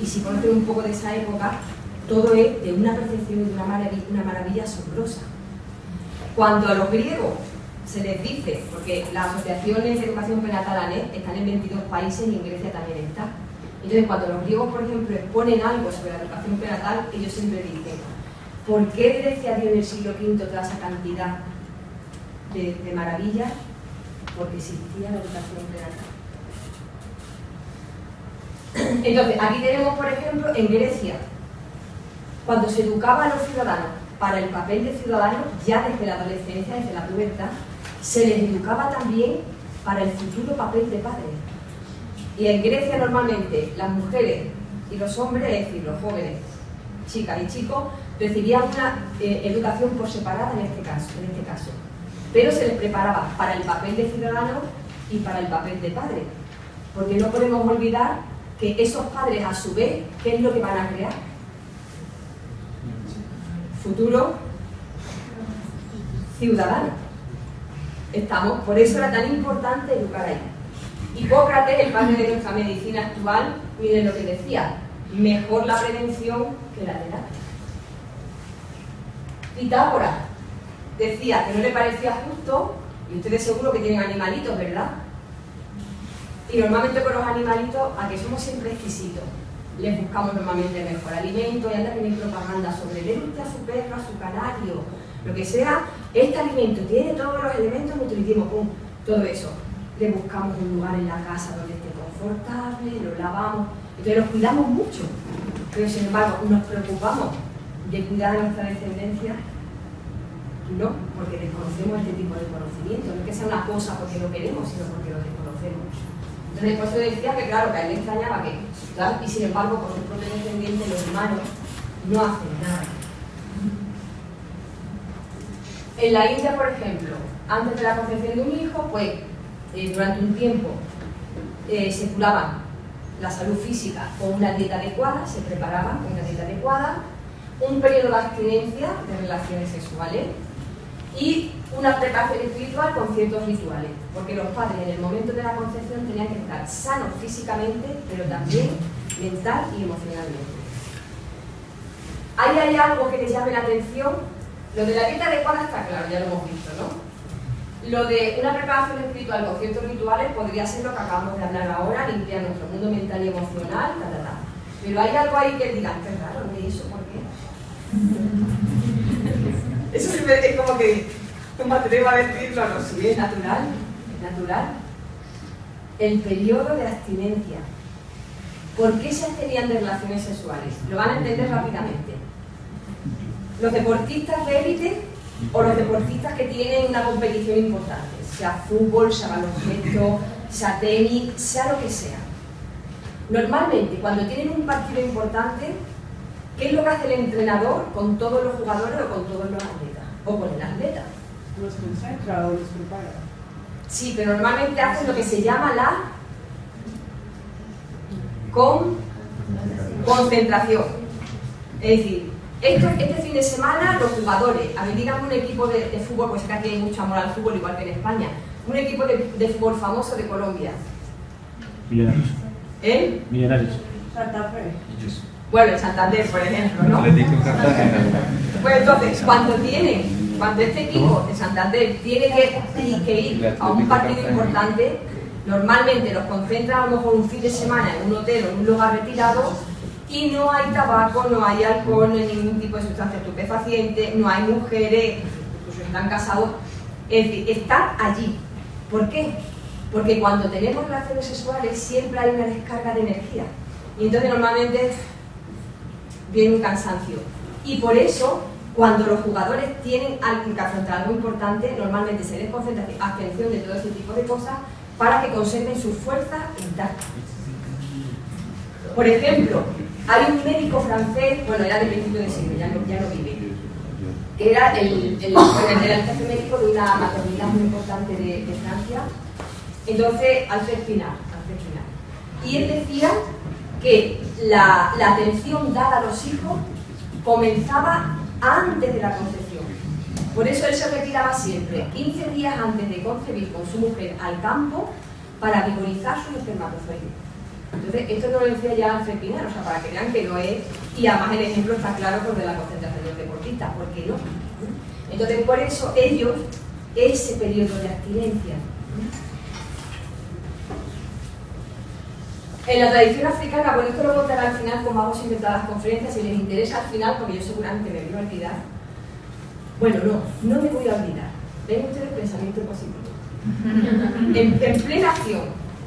y si conocen un poco de esa época, todo es de una perfección y de una maravilla asombrosa. Cuando a los griegos se les dice, porque las asociaciones de educación prenatal ANED están en 22 países y en Grecia también está. Entonces, cuando los griegos, por ejemplo, exponen algo sobre la educación prenatal, ellos siempre dicen, ¿por qué Grecia dio en el siglo V toda esa cantidad de maravillas? Porque existía la educación prenatal. Entonces, aquí tenemos, por ejemplo, en Grecia, cuando se educaba a los ciudadanos para el papel de ciudadano, ya desde la adolescencia, desde la pubertad, se les educaba también para el futuro papel de padre. Y en Grecia normalmente las mujeres y los hombres, es decir, los jóvenes, chicas y chicos, recibían una educación por separada en este caso. Pero se les preparaba para el papel de ciudadano y para el papel de padre. Porque no podemos olvidar que esos padres, a su vez, ¿qué es lo que van a crear? Futuro ciudadano. Por eso era tan importante educar ahí. Hipócrates, el padre de nuestra medicina actual, miren lo que decía, mejor la prevención que la terapia. Pitágoras decía que no le parecía justo, y ustedes seguro que tienen animalitos, ¿verdad? Y normalmente con los animalitos, a que somos siempre exquisitos, les buscamos normalmente el mejor alimento, y anda que hay propaganda sobre el usted a su perro, a su canario, lo que sea, este alimento tiene todos los elementos nutritivos, todo eso. Le buscamos un lugar en la casa donde esté confortable, lo lavamos, entonces los cuidamos mucho, pero sin embargo nos preocupamos de cuidar a nuestra descendencia. No, porque desconocemos este tipo de conocimiento, no es que sea una cosa porque lo queremos, sino porque lo desconocemos. Entonces, por eso decía que claro, que a él le extrañaba que, claro, y sin embargo, por su propio descendiente, los humanos no hacen nada. En la India, por ejemplo, antes de la concepción de un hijo, pues, durante un tiempo se curaban la salud física con una dieta adecuada, se preparaba con una dieta adecuada, un periodo de abstinencia de relaciones sexuales, y una preparación espiritual con ciertos rituales, porque los padres en el momento de la concepción tenían que estar sanos físicamente, pero también mental y emocionalmente. ¿Ahí hay algo que les llame la atención? Lo de la dieta adecuada está claro, ya lo hemos visto, ¿no? Lo de una preparación espiritual con ciertos rituales podría ser lo que acabamos de hablar ahora, limpiar nuestro mundo mental y emocional, Pero hay algo ahí que digan, qué raro, ¿y eso por qué? Eso es como que no me atrevo a decirlo, no, sí, es natural, es natural. El periodo de abstinencia. ¿Por qué se abstenían de relaciones sexuales? Lo van a entender rápidamente. Los deportistas de élite o los deportistas que tienen una competición importante, sea fútbol, sea baloncesto, sea tenis, sea lo que sea. Normalmente, cuando tienen un partido importante, ¿qué es lo que hace el entrenador con todos los jugadores o con todos los atletas? O con el atleta. ¿Los concentra o los prepara? Sí, pero normalmente hacen lo que se llama la concentración. Es decir, este fin de semana los jugadores, a ver, díganme un equipo de fútbol, pues acá tiene mucho amor al fútbol, igual que en España, un equipo de fútbol famoso de Colombia. Millonarios. ¿Eh? Millonarios. Santa Fe. Bueno, el Santander, por ejemplo, ¿no? Atlético Cartagena. Pues entonces, cuando tienen cuando este equipo de Santander tiene que ir a un partido importante, normalmente los concentra a lo mejor un fin de semana en un hotel o en un lugar retirado y no hay tabaco, no hay alcohol, no hay ningún tipo de sustancia estupefaciente, no hay mujeres, incluso están casados, es decir, están allí. ¿Por qué? Porque cuando tenemos relaciones sexuales siempre hay una descarga de energía y entonces normalmente viene un cansancio. Y por eso, cuando los jugadores tienen que afrontar algo importante, normalmente se les concentra atención de todo ese tipo de cosas para que conserven su fuerza intacta. Por ejemplo, hay un médico francés, bueno, era del principio del siglo, ya no vive, que era el jefe médico de una maternidad muy importante de Francia, entonces Alfred Pinard. Y él decía que la atención dada a los hijos comenzaba antes de la concepción. Por eso él se retiraba siempre 15 días antes de concebir con su mujer al campo para vigorizar sus espermatozoides. Entonces, esto no lo decía ya Alfred Pinard, o sea, para que vean que no es, y además el ejemplo está claro por de la concentración de los deportistas, ¿por qué no? Entonces, por eso ellos, ese periodo de abstinencia. En la tradición africana, bueno, esto lo contaré al final, como hago siempre en todas las conferencias, si les interesa al final, porque yo seguramente me voy a olvidar. Bueno, no me voy a olvidar. Ven ustedes el pensamiento positivo. En plena acción,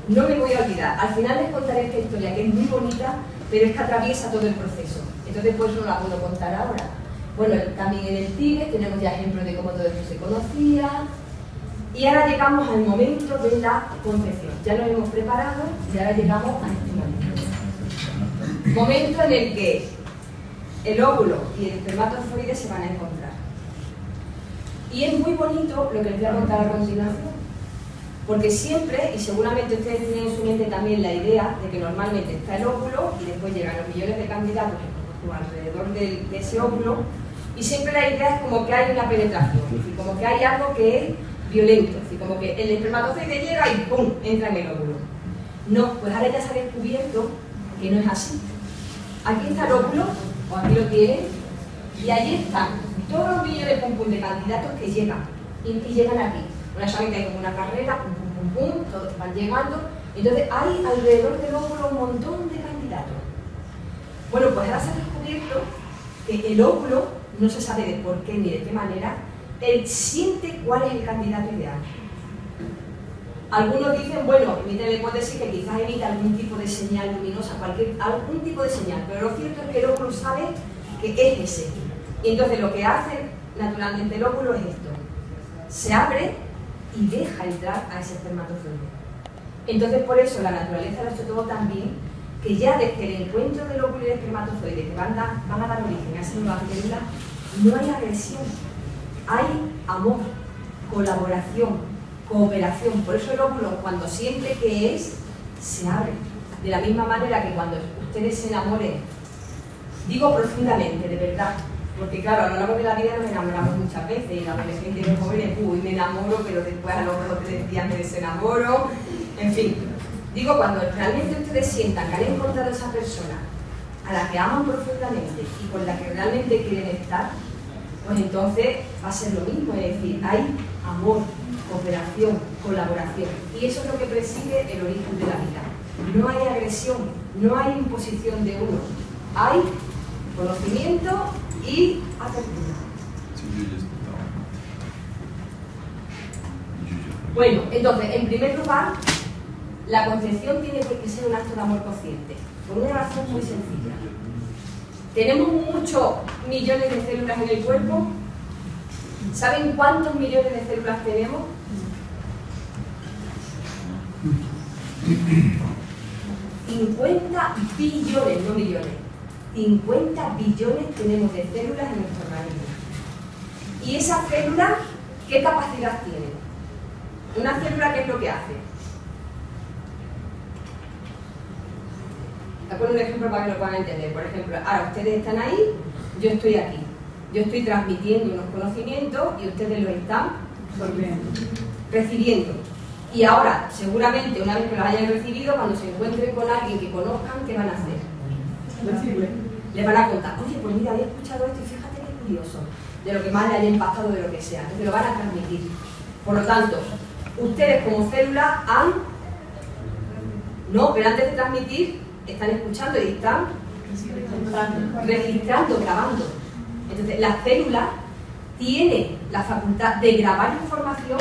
no me voy a olvidar. Al final les contaré esta historia, que es muy bonita, pero es que atraviesa todo el proceso. Entonces, pues no la puedo contar ahora. Bueno, también en el Tíbet tenemos ya ejemplos de cómo todo esto se conocía. Y ahora llegamos al momento de la concepción. Ya nos hemos preparado y ahora llegamos a este momento. Momento en el que el óvulo y el espermatozoide se van a encontrar. Y es muy bonito lo que les voy a contar a continuación. Porque siempre, y seguramente ustedes tienen en su mente también la idea de que normalmente está el óvulo y después llegan los millones de candidatos alrededor de ese óvulo, y siempre la idea es como que hay una penetración, es decir, como que hay algo que es violento, es decir, como que el espermatozoide llega y ¡pum!, entra en el óvulo. No, pues ahora ya se ha descubierto que no es así. Aquí está el óvulo, o aquí lo tienen, y allí están todos los millones de candidatos que llegan, y llegan aquí. Una saben que hay como una carrera, pum, pum, pum, pum, todos van llegando, entonces hay alrededor del óvulo un montón de candidatos. Bueno, pues ahora se ha descubierto que el óvulo, no se sabe de por qué ni de qué manera, él siente cuál es el candidato ideal. Algunos dicen, bueno, emite la hipótesis que quizás emite algún tipo de señal luminosa, algún tipo de señal, pero lo cierto es que el óvulo sabe que es ese. Y entonces lo que hace naturalmente el óvulo es esto. Se abre y deja entrar a ese espermatozoide. Entonces por eso la naturaleza lo ha hecho todo tan bien, que ya desde el encuentro del óvulo y el espermatozoide que van a dar origen a esa nueva célula, no hay agresión, hay amor, colaboración, cooperación. Por eso el óvulo, cuando siente que es, se abre. De la misma manera que cuando ustedes se enamoren, digo profundamente, de verdad, porque claro, a lo largo de la vida nos enamoramos muchas veces, y la adolescente y los jóvenes, uy, me enamoro, pero después a los 2 o 3 días me desenamoro, en fin. Digo, cuando realmente ustedes sientan que han encontrado esa persona a la que aman profundamente y con la que realmente quieren estar, pues entonces va a ser lo mismo, es decir, hay amor, cooperación, colaboración, y eso es lo que preside el origen de la vida. No hay agresión, no hay imposición de uno, hay conocimiento y apertura. Bueno, entonces, en primer lugar, la concepción tiene que ser un acto de amor consciente, por una razón muy sencilla. Tenemos muchos millones de células en el cuerpo. ¿Saben cuántos millones de células tenemos? 50 billones, no millones. 50 billones tenemos de células en nuestro organismo. ¿Y esas células qué capacidad tienen? Una célula, ¿qué es lo que hace? Te pongo un ejemplo para que lo puedan entender. Por ejemplo, ahora ustedes están ahí, yo estoy aquí. Yo estoy transmitiendo unos conocimientos y ustedes los están recibiendo. Y ahora, seguramente, una vez que los hayan recibido, cuando se encuentren con alguien que conozcan, ¿qué van a hacer? Les van a contar, oye, pues mira, había escuchado esto y fíjate qué curioso. de lo que más le haya impactado, de lo que sea. Entonces lo van a transmitir. Por lo tanto, ustedes como célula han... No, pero antes de transmitir, están escuchando y están registrando, grabando. Entonces, la célula tiene la facultad de grabar información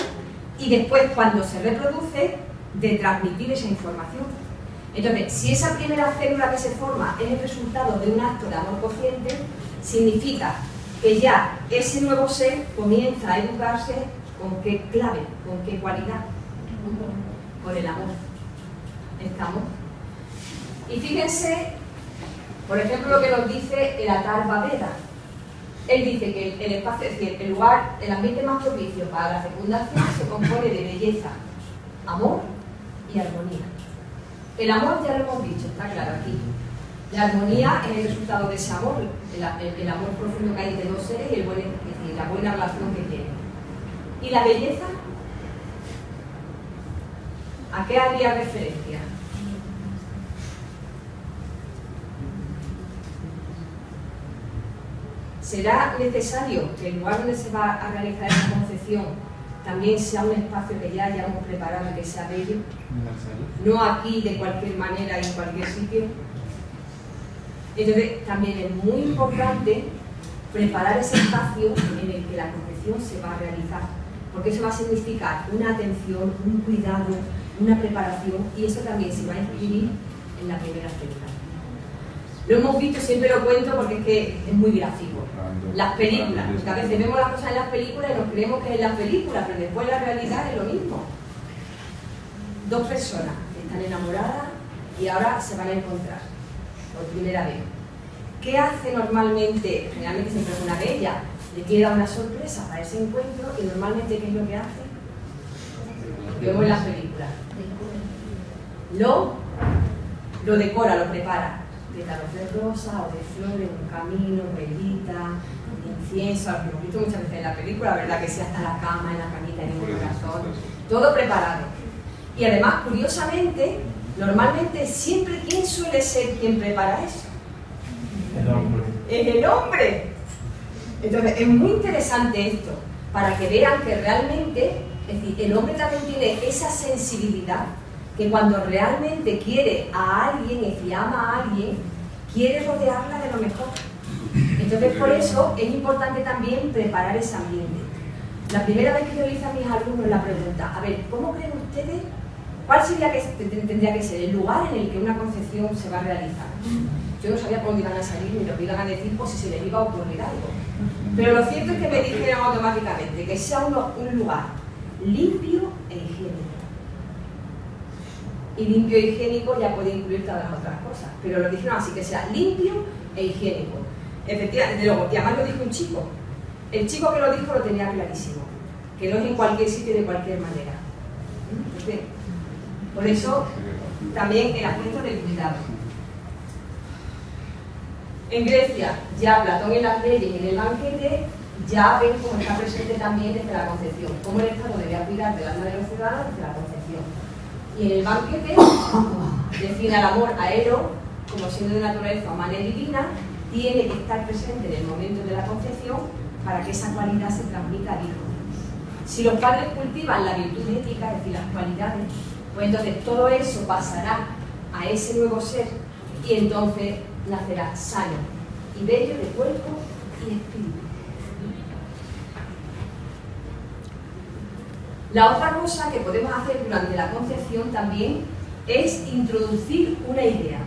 y después, cuando se reproduce, de transmitir esa información. Entonces, si esa primera célula que se forma es el resultado de un acto de amor consciente, significa que ya ese nuevo ser comienza a educarse con qué clave, con qué cualidad, con el amor. ¿Estamos? Y fíjense, por ejemplo, lo que nos dice el Atharva Veda. Él dice que el espacio, es decir, el lugar, el ambiente más propicio para la fecundación se compone de belleza, amor y armonía. El amor ya lo hemos dicho, está claro aquí. La armonía es el resultado de ese amor, el amor profundo que hay entre dos seres y es decir, la buena relación que tienen. ¿Y la belleza? ¿A qué haría referencia? ¿Será necesario que el lugar donde se va a realizar esa concepción también sea un espacio que ya hayamos preparado, que sea bello? No aquí de cualquier manera y en cualquier sitio. Entonces también es muy importante preparar ese espacio en el que la concepción se va a realizar, porque eso va a significar una atención, un cuidado, una preparación, y eso también se va a inscribir en la primera célula. Lo hemos visto, siempre lo cuento porque es que es muy gráfico. Las películas, porque a veces vemos las cosas en las películas y nos creemos que es en las películas, pero después la realidad es lo mismo. Dos personas que están enamoradas y ahora se van a encontrar por primera vez. ¿Qué hace normalmente? Generalmente siempre es una bella, le queda una sorpresa para ese encuentro y normalmente ¿qué es lo que hace? Lo que vemos en las películas. Lo decora, lo prepara. Pétalos de rosa o de flores, un camino, velita, incienso, lo que hemos visto muchas veces en la película, ¿verdad? Que sea hasta la cama, en la camita, en el corazón, todo preparado. Y además, curiosamente, normalmente siempre, ¿quién suele ser quien prepara eso? El hombre. Es el hombre. Entonces, es muy interesante esto, para que vean que realmente, es decir, el hombre también tiene esa sensibilidad, que cuando realmente quiere a alguien, es decir, ama a alguien, quiere rodearla de lo mejor. Entonces, por eso es importante también preparar ese ambiente. La primera vez que yo le hice a mis alumnos la pregunta, a ver, ¿cómo creen ustedes? ¿Cuál sería tendría que ser el lugar en el que una concepción se va a realizar? Yo no sabía por dónde iban a salir ni lo que iban a decir, por si se les iba a ocurrir algo. Pero lo cierto es que me dijeron automáticamente que sea un lugar limpio e higiénico. Y limpio e higiénico ya puede incluir todas las otras cosas, pero lo dijeron así, que sea limpio e higiénico. Efectivamente, luego, y además lo dijo un chico. El chico que lo dijo lo tenía clarísimo, que no es en cualquier sitio y de cualquier manera. Entonces, por eso, también el aspecto del cuidado. En Grecia, ya Platón en las leyes y en el banquete, ya ven cómo está presente también desde la concepción, cómo el Estado debía cuidar del alma de los ciudadanos desde la concepción. Y en el banquete define al amor aero como siendo de naturaleza humana y divina, tiene que estar presente en el momento de la concepción para que esa cualidad se transmita al hijo. Si los padres cultivan la virtud ética, es decir, las cualidades, pues entonces todo eso pasará a ese nuevo ser y entonces nacerá sano y bello de cuerpo y espíritu. La otra cosa que podemos hacer durante la concepción también es introducir una idea.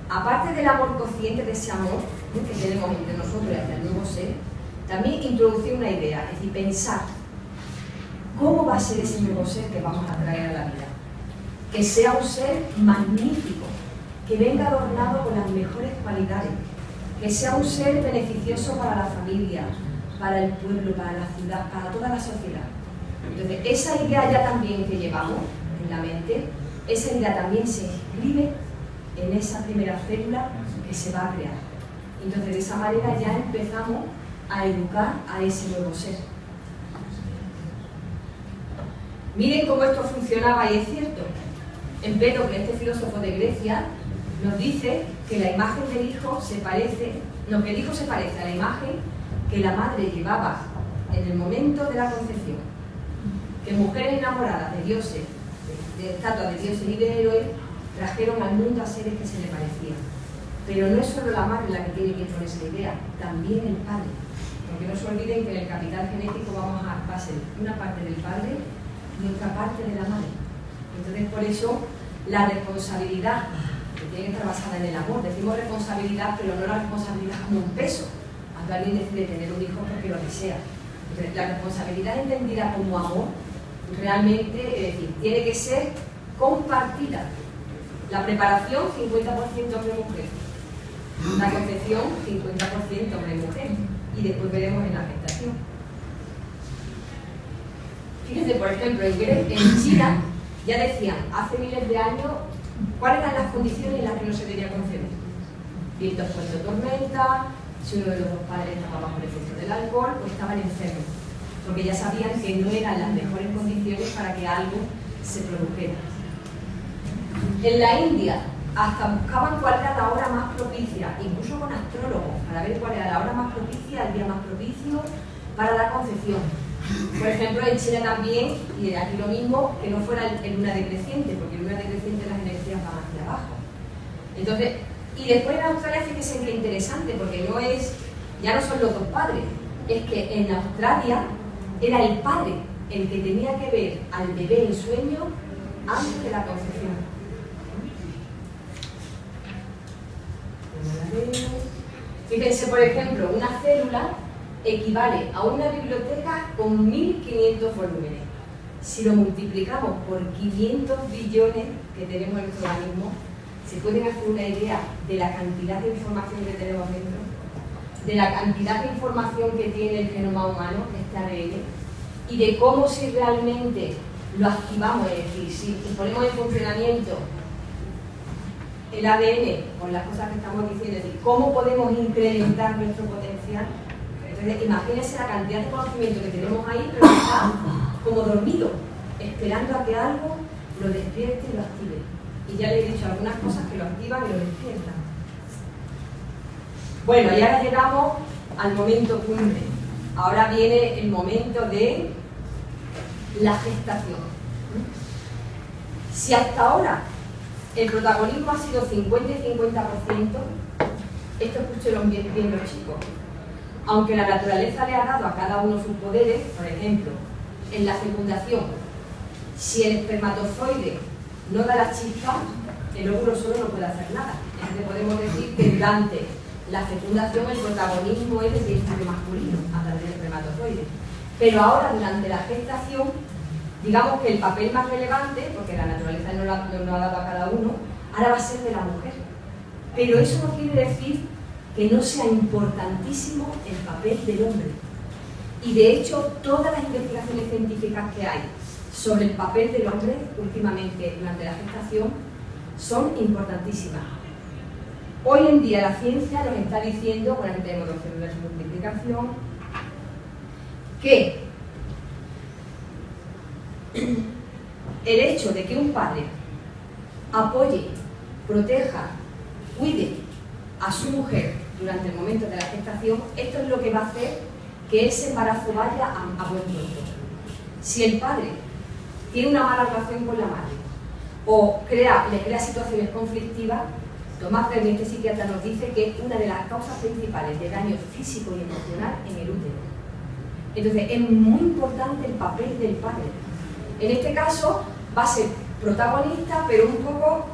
Aparte del amor consciente, de ese amor que tenemos entre nosotros y hacia el nuevo ser, también introducir una idea, es decir, pensar cómo va a ser ese nuevo ser que vamos a traer a la vida. Que sea un ser magnífico, que venga adornado con las mejores cualidades, que sea un ser beneficioso para la familia, para el pueblo, para la ciudad, para toda la sociedad. Entonces, esa idea ya también que llevamos en la mente, esa idea también se inscribe en esa primera célula que se va a crear. Entonces, de esa manera ya empezamos a educar a ese nuevo ser. Miren cómo esto funcionaba y es cierto. Empédocle, este filósofo de Grecia, nos dice que la imagen del hijo se parece, no, que el hijo se parece a la imagen que la madre llevaba en el momento de la concepción, que mujeres enamoradas de dioses, de estatuas de dioses y de héroes, trajeron al mundo a seres que se le parecían. Pero no es solo la madre la que tiene que ir con esa idea, también el padre. Porque no se olviden que en el capital genético va a ser una parte del padre y otra parte de la madre. Entonces, por eso, la responsabilidad, que tiene que estar basada en el amor. Decimos responsabilidad, pero no la responsabilidad como un peso. Cuando alguien decide tener un hijo porque lo desea. Entonces, la responsabilidad entendida como amor, realmente, es decir, tiene que ser compartida. La preparación, 50% hombre-mujer. La concepción, 50% hombre-mujer. Y después veremos en la gestación. Fíjense, por ejemplo, en China ya decían, hace miles de años, cuáles eran las condiciones en las que no se debía concebir. Vientos fuertes, tormenta, si uno de los dos padres estaba bajo el efecto del alcohol o estaban enfermos, porque ya sabían que no eran las mejores condiciones para que algo se produjera. En la India, hasta buscaban cuál era la hora más propicia, incluso con astrólogos, para ver cuál era la hora más propicia, el día más propicio para la concepción. Por ejemplo, en China también, y aquí lo mismo, que no fuera en luna decreciente, porque en luna decreciente las energías van hacia abajo. Entonces, y después en Australia, fíjense que interesante, porque ya no son los dos padres, es que en Australia era el padre el que tenía que ver al bebé en sueño antes de la concepción. Fíjense, por ejemplo, una célula equivale a una biblioteca con 1500 volúmenes. Si lo multiplicamos por 500 billones que tenemos en nuestro organismo, se pueden hacer una idea de la cantidad de información que tenemos dentro, de la cantidad de información que tiene el genoma humano, este ADN, y de cómo, si realmente lo activamos, es decir, si ponemos en funcionamiento el ADN con las cosas que estamos diciendo, es decir, cómo podemos incrementar nuestro potencial. Entonces, imagínense la cantidad de conocimiento que tenemos ahí, pero está como dormido, esperando a que algo lo despierte y lo active. Y ya le he dicho algunas cosas que lo activan y lo despiertan. Bueno, y ahora llegamos al momento cumbre. Ahora viene el momento de la gestación. Si hasta ahora el protagonismo ha sido 50 y 50%, esto escúchenlo bien los chicos. Aunque la naturaleza le ha dado a cada uno sus poderes, por ejemplo, en la fecundación, si el espermatozoide no da la chispa, el óvulo solo no puede hacer nada. Entonces podemos decir que durante la fecundación el protagonismo es del principio masculino, a través del espermatozoide. Pero ahora, durante la gestación, digamos que el papel más relevante, porque la naturaleza no lo ha dado a cada uno, ahora va a ser de la mujer. Pero eso no quiere decir que no sea importantísimo el papel del hombre. Y de hecho, todas las investigaciones científicas que hay sobre el papel del hombre, últimamente durante la gestación, son importantísimas. Hoy en día la ciencia nos está diciendo, bueno, aquí tenemos los células de multiplicación, que el hecho de que un padre apoye, proteja, cuide a su mujer durante el momento de la gestación, esto es lo que va a hacer que ese embarazo vaya a buen puerto. Si el padre tiene una mala relación con la madre o le crea situaciones conflictivas, Tomás Verny, este psiquiatra, nos dice que es una de las causas principales de daño físico y emocional en el útero. Entonces es muy importante el papel del padre. En este caso va a ser protagonista, pero un poco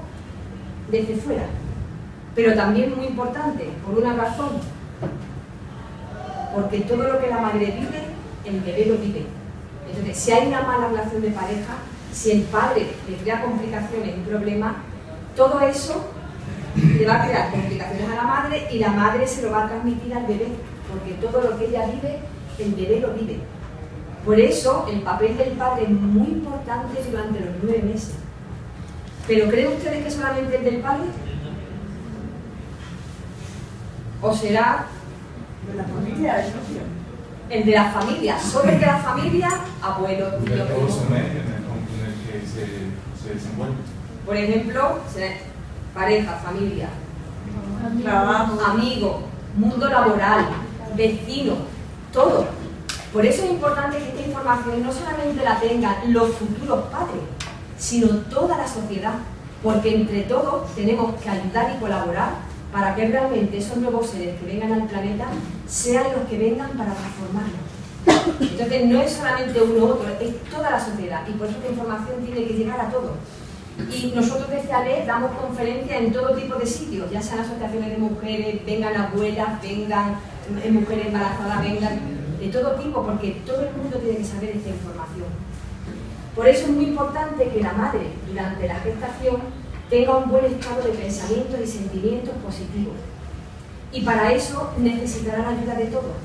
desde fuera. Pero también muy importante, por una razón. Porque todo lo que la madre vive, el bebé lo vive. Entonces, si hay una mala relación de pareja, si el padre le crea complicaciones y problemas, todo eso le va a crear complicaciones a la madre y la madre se lo va a transmitir al bebé, porque todo lo que ella vive, el bebé lo vive. Por eso, el papel del padre es muy importante durante los 9 meses. ¿Pero creen ustedes que solamente el del padre? ¿O será De la familia, es obvio. el de la familia? Solo el de la familia, abuelo, tío, De todo primo. su medio en el que se desenvuelve. Por ejemplo, pareja, familia, Trabajo. amigo, mundo laboral, vecino. todo. Por eso es importante que esta información no solamente la tengan los futuros padres, sino toda la sociedad, porque entre todos tenemos que ayudar y colaborar para que realmente esos nuevos seres que vengan al planeta sean los que vengan para transformarlo. Entonces no es solamente uno u otro, es toda la sociedad, y por eso esta información tiene que llegar a todos. Y nosotros desde ALE damos conferencias en todo tipo de sitios, ya sean asociaciones de mujeres, vengan abuelas, vengan mujeres embarazadas, vengan de todo tipo, porque todo el mundo tiene que saber esta información. Por eso es muy importante que la madre, durante la gestación, tenga un buen estado de pensamientos y sentimientos positivos. Y para eso necesitará la ayuda de todos,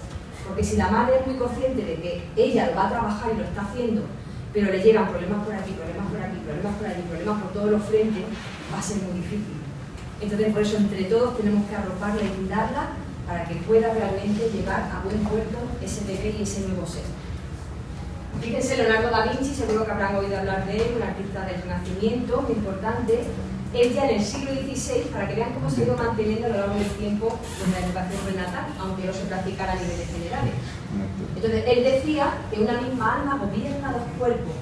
porque si la madre es muy consciente de que ella lo va a trabajar y lo está haciendo, pero le llegan problemas por aquí, problemas por aquí, problemas por allí, problemas por todos los frentes, va a ser muy difícil. Entonces, por eso, entre todos tenemos que arroparla y cuidarla para que pueda realmente llevar a buen puerto ese bebé y ese nuevo ser. Fíjense, Leonardo da Vinci, seguro que habrán oído hablar de él, un artista del Renacimiento, muy importante. Él ya en el siglo XVI, para que vean cómo se ha ido manteniendo a lo largo del tiempo la educación prenatal, aunque no se practicara a niveles generales. Entonces, él decía que una misma alma gobierna dos cuerpos.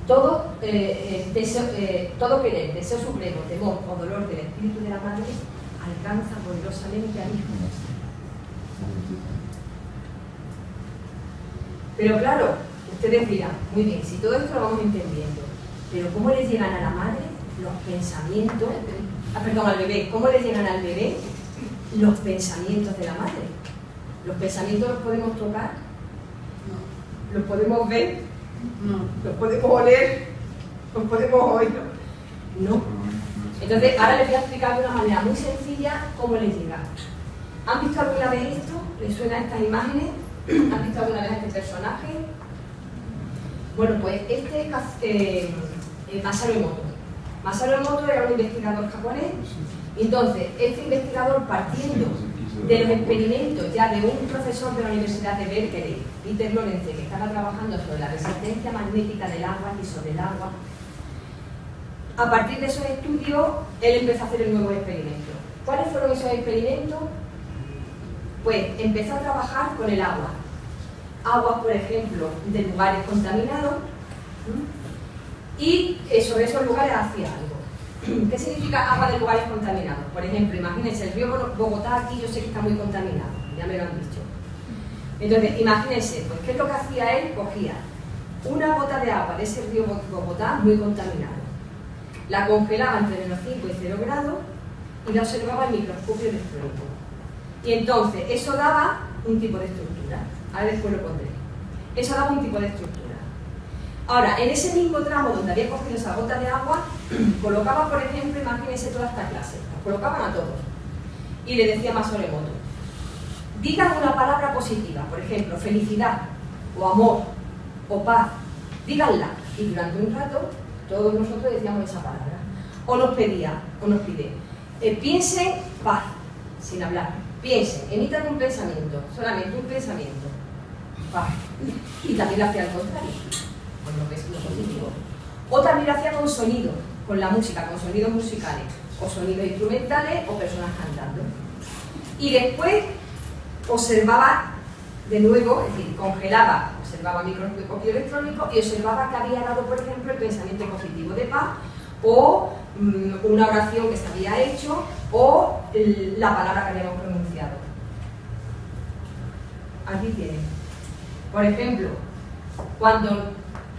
Todo querer, deseo supremo, temor o dolor del espíritu de la madre alcanza poderosamente al hijo. Pero claro, ustedes dirán, muy bien, si todo esto lo vamos entendiendo, pero ¿cómo le llegan a la madre los pensamientos, al bebé, cómo le llegan al bebé los pensamientos de la madre? ¿Los pensamientos los podemos tocar? No. ¿Los podemos ver? No. ¿Los podemos oler? ¿Los podemos oír? No. Entonces, ahora les voy a explicar de una manera muy sencilla cómo les llega. ¿Han visto alguna vez esto? ¿Les suenan estas imágenes? ¿Han visto alguna vez a este personaje? Bueno, pues este es Masaru Emoto. Masaru Emoto era un investigador japonés. Entonces, este investigador, partiendo de los experimentos ya de un profesor de la Universidad de Berkeley, Peter Lorentz, que estaba trabajando sobre la resistencia magnética del agua y sobre el agua, a partir de esos estudios, él empezó a hacer el nuevo experimento. ¿Cuáles fueron esos experimentos? Pues empezó a trabajar con el agua. Aguas, por ejemplo, de lugares contaminados, y sobre esos lugares hacía algo. ¿Qué significa agua de lugares contaminados? Por ejemplo, imagínense, el río Bogotá aquí yo sé que está muy contaminado, ya me lo han dicho. Entonces, imagínense, pues, ¿qué es lo que hacía él? Cogía una gota de agua de ese río Bogotá muy contaminado, la congelaba entre menos 5 y 0 grados y la observaba en microscopio electrónico. Y entonces, eso daba un tipo de estructura. Ahora después lo pondré. Eso daba un tipo de estructura. Ahora, en ese mismo tramo donde había cogido esa gota de agua, colocaba, por ejemplo, imagínense toda esta clase, las colocaban a todos. Y le decía Masaru Emoto, digan una palabra positiva, por ejemplo, felicidad, o amor, o paz, díganla. Y durante un rato, todos nosotros decíamos esa palabra. O nos pide, piensen paz, sin hablar. Piensen, emitan un pensamiento, solamente un pensamiento, paz. Y también lo hacía al contrario, con lo que es lo positivo. O también lo hacía con sonido, con la música, con sonidos musicales, o sonidos instrumentales, o personas cantando. Y después observaba de nuevo, es decir, congelaba, observaba microscopio electrónico y observaba que había dado, por ejemplo, el pensamiento positivo de paz, o una oración que se había hecho, o la palabra que habíamos pronunciado. Aquí tienen. Por ejemplo, cuando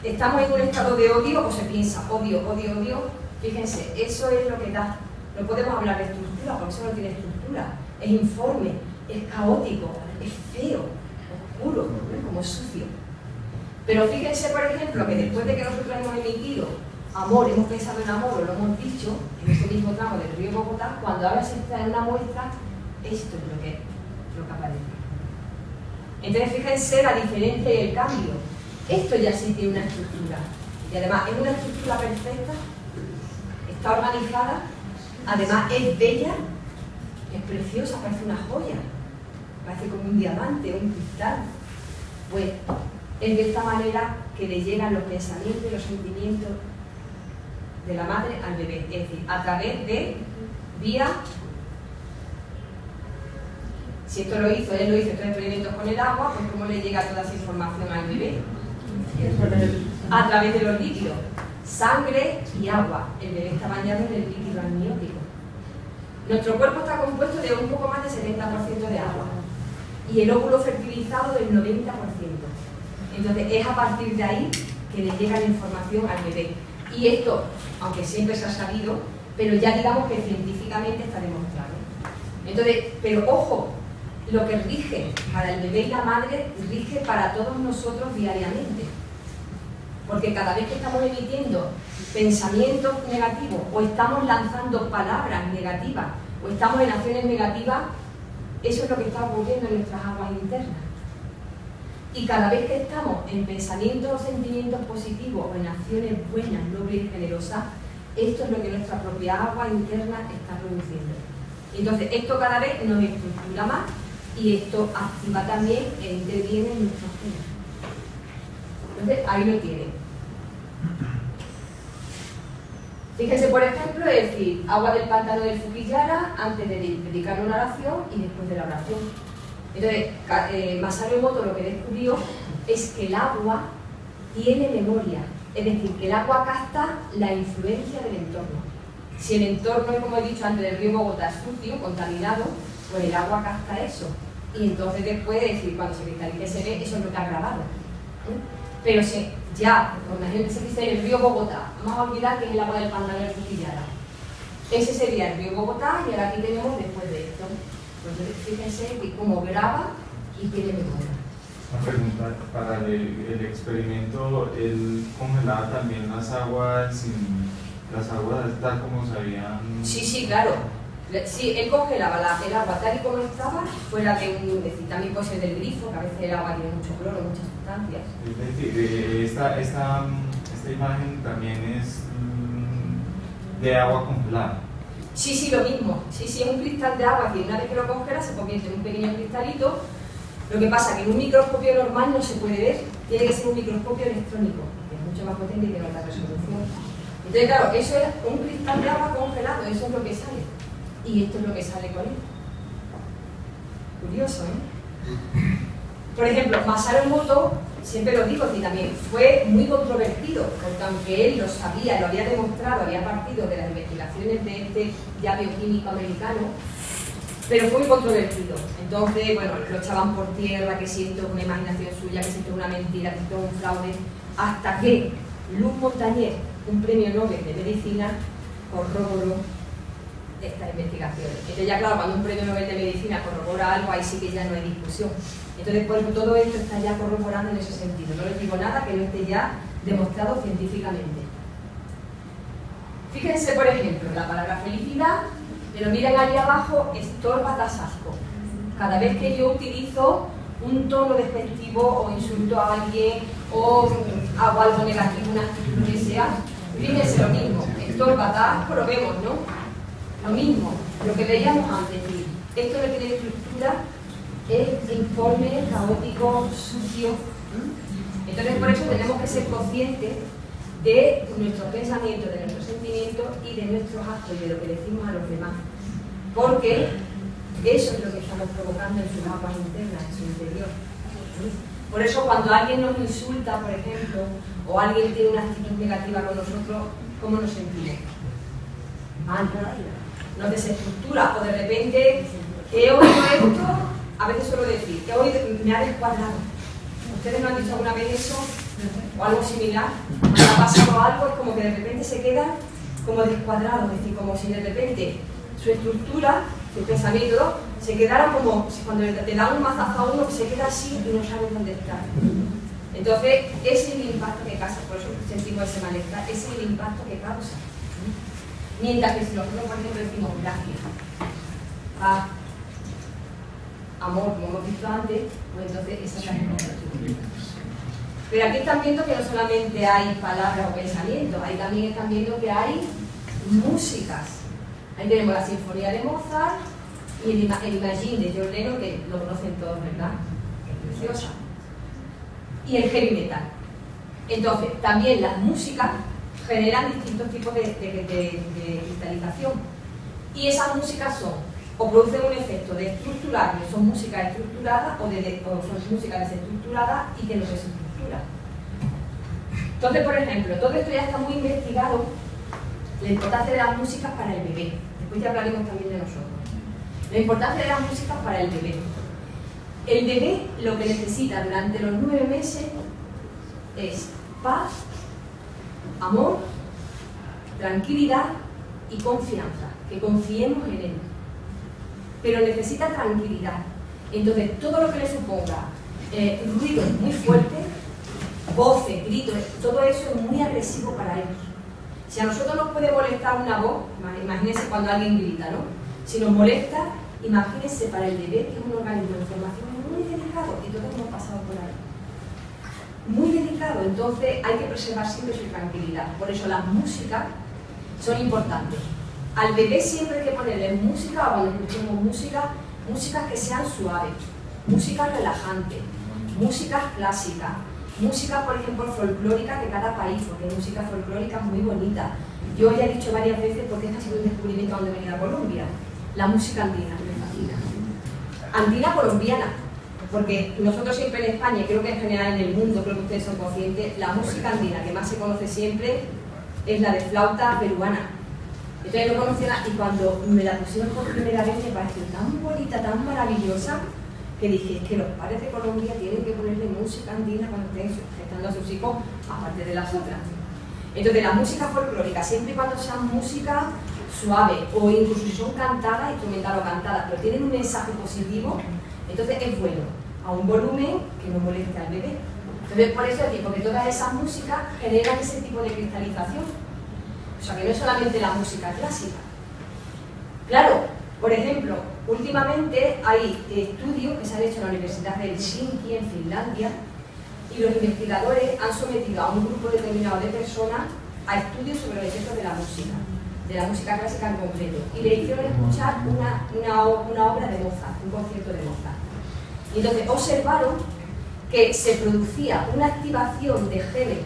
estamos en un estado de odio, o se piensa odio, odio, odio, fíjense, eso es lo que da. No podemos hablar de estructura, porque eso no tiene estructura. Es informe, es caótico, es feo, oscuro, como es sucio. Pero fíjense, por ejemplo, que después de que nosotros hemos emitido amor, hemos pensado en amor, o lo hemos dicho, en ese mismo tramo del río Bogotá, cuando ahora se está en una muestra, esto es lo que aparece. Entonces, fíjense la diferencia y el cambio. Esto ya sí tiene una estructura. Y además, es una estructura perfecta, está organizada, además es bella, es preciosa, parece una joya, parece como un diamante, un cristal. Pues es de esta manera que le llegan los pensamientos y los sentimientos de la madre al bebé, es decir, a través de vía Si esto lo hizo, él lo hizo 3 experimentos con el agua, pues ¿cómo le llega toda esa información al bebé? A través de los líquidos. Sangre y agua. El bebé está bañado en el líquido amniótico. Nuestro cuerpo está compuesto de un poco más de 70% de agua. Y el óvulo fertilizado del 90%. Entonces es a partir de ahí que le llega la información al bebé. Y esto, aunque siempre se ha sabido, pero ya digamos que científicamente está demostrado. Entonces, pero ojo, lo que rige para el bebé y la madre rige para todos nosotros diariamente. Porque cada vez que estamos emitiendo pensamientos negativos o estamos lanzando palabras negativas o estamos en acciones negativas, eso es lo que está ocurriendo en nuestras aguas internas. Y cada vez que estamos en pensamientos o sentimientos positivos o en acciones buenas, nobles y generosas, esto es lo que nuestra propia agua interna está produciendo. Entonces, esto cada vez nos estructura más y esto activa también e interviene en nuestros genes. Entonces, ahí lo tienen. Fíjense, por ejemplo, es decir, agua del pantano del Fukiyara antes de dedicar una oración y después de la oración. Entonces, Masaru Emoto lo que descubrió es que el agua tiene memoria, es decir, que el agua capta la influencia del entorno. Si el entorno es, como he dicho antes, del río Bogotá sucio, contaminado, pues el agua capta eso. Y entonces después, es decir, cuando se cristalice se ve, eso es lo que ha grabado. Pero si ya, por ejemplo, se dice el río Bogotá, vamos a olvidar que es el agua del pantano del Fukiyara. Ese sería el río Bogotá y ahora aquí tenemos después de esto. Entonces, fíjense que como graba y tiene memoria. Una pregunta, para el experimento, ¿él congelaba también las aguas tal como se habían...? Sí, claro. Sí, él congelaba el agua tal y como estaba, fuera de un... Es decir, también puede ser del grifo, que a veces el agua tiene mucho cloro, muchas sustancias. Esta imagen también es de agua congelada. Sí, lo mismo. Sí, es un cristal de agua que una vez que lo congela se convierte en un pequeño cristalito. Lo que pasa es que en un microscopio normal no se puede ver, tiene que ser un microscopio electrónico, que es mucho más potente y tiene alta resolución. Entonces, claro, eso es un cristal de agua congelado, eso es lo que sale. Y esto es lo que sale con él. Curioso, ¿eh? Por ejemplo, Masaru Emoto, siempre lo digo, y también fue muy controvertido, porque aunque él lo sabía, lo había demostrado, había partido de las investigaciones de este ya bioquímico americano, pero fue muy controvertido. Entonces, bueno, lo echaban por tierra, que si esto es una imaginación suya, que si esto es una mentira, que esto es un fraude, hasta que Luz Montañez, un premio Nobel de Medicina, corroboró estas investigaciones. Entonces ya claro, cuando un premio Nobel de Medicina corrobora algo, ahí sí que ya no hay discusión. Entonces, por ejemplo, todo esto está ya corroborando en ese sentido. No les digo nada que no esté ya demostrado científicamente. Fíjense, por ejemplo, la palabra felicidad, pero miren ahí abajo, estorba, das asco. Cada vez que yo utilizo un tono despectivo o insulto a alguien o hago algo negativo, una actitud que sea, fíjense lo mismo, estorba, da asco, lo vemos, ¿no? Lo mismo, lo que veíamos antes, esto no tiene estructura, es informe, caótico, sucio. Entonces por eso tenemos que ser conscientes de nuestros pensamientos, de nuestros sentimientos y de nuestros actos y de lo que decimos a los demás. Porque eso es lo que estamos provocando en sus aguas internas, en su interior. Por eso cuando alguien nos insulta, por ejemplo, o alguien tiene una actitud negativa con nosotros, ¿cómo nos sentimos? Mal. Nos desestructura o de repente he oído esto, a veces suelo decir, que hoy me ha descuadrado. ¿Ustedes no han dicho alguna vez eso? O algo similar. Cuando ha pasado algo es como que de repente se queda como descuadrado, es decir, como si de repente su estructura, su pensamiento, se quedara como si cuando le dan un mazazo a uno que se queda así y no sabe dónde está. Entonces, ese es el impacto que causa, por eso sentimos ese malestar, ese es el impacto que causa. Mientras que si nosotros, por ejemplo, decimos gracias, paz, amor, como hemos visto antes, pues entonces esa es la estructura. Pero aquí están viendo que no solamente hay palabras o pensamientos, ahí también están viendo que hay músicas. Ahí tenemos la Sinfonía de Mozart y el Imagine de John Lennon, que lo conocen todos, ¿verdad? Es preciosa. Y el heavy metal. Entonces, también las músicas generan distintos tipos de cristalización. Y esas músicas son o producen un efecto de estructurar, que son músicas estructuradas, o son músicas desestructuradas y que no se estructura. Entonces, por ejemplo, todo esto ya está muy investigado, la importancia de las músicas para el bebé. Después ya hablaremos también de nosotros. La importancia de las músicas para el bebé. El bebé lo que necesita durante los 9 meses es paz, amor, tranquilidad y confianza, que confiemos en él. Pero necesita tranquilidad. Entonces, todo lo que le suponga ruido muy fuerte, voces, gritos, todo eso es muy agresivo para él. Si a nosotros nos puede molestar una voz, imagínense cuando alguien grita, ¿no? Si nos molesta, imagínense para el bebé, que es un organismo de formación muy delicado, y todos hemos pasado por ahí. Muy delicado, entonces hay que preservar siempre su tranquilidad. Por eso las músicas son importantes. Al bebé siempre hay que ponerle música, o cuando escuchemos músicas que sean suaves, músicas relajantes, músicas clásicas, música, por ejemplo, folclórica de cada país, porque hay música folclórica muy bonita. Yo ya he dicho varias veces, porque este ha sido un descubrimiento cuando he venido a Colombia, la música andina, me fascina. Andina colombiana, porque nosotros siempre en España, y creo que en general en el mundo, creo que ustedes son conscientes, la música andina que más se conoce siempre es la de flauta peruana. Entonces no conocía, y cuando me la pusieron por primera vez me pareció tan bonita, tan maravillosa, que dije, es que los padres de Colombia tienen que ponerle música andina cuando estén gestando a sus hijos, aparte de las otras. Entonces, la música folclórica, siempre y cuando sean música suave, o incluso si son cantadas, instrumental o cantadas, pero tienen un mensaje positivo, entonces es bueno, a un volumen que no moleste al bebé. Entonces, por eso es porque todas esas músicas generan ese tipo de cristalización. O sea, que no es solamente la música clásica. Claro, por ejemplo, últimamente hay estudios que se han hecho en la Universidad de Helsinki, en Finlandia, y los investigadores han sometido a un grupo determinado de personas a estudios sobre los efectos de la música clásica en concreto, y le hicieron escuchar una obra de Mozart, un concierto de Mozart. Y entonces observaron que se producía una activación de genes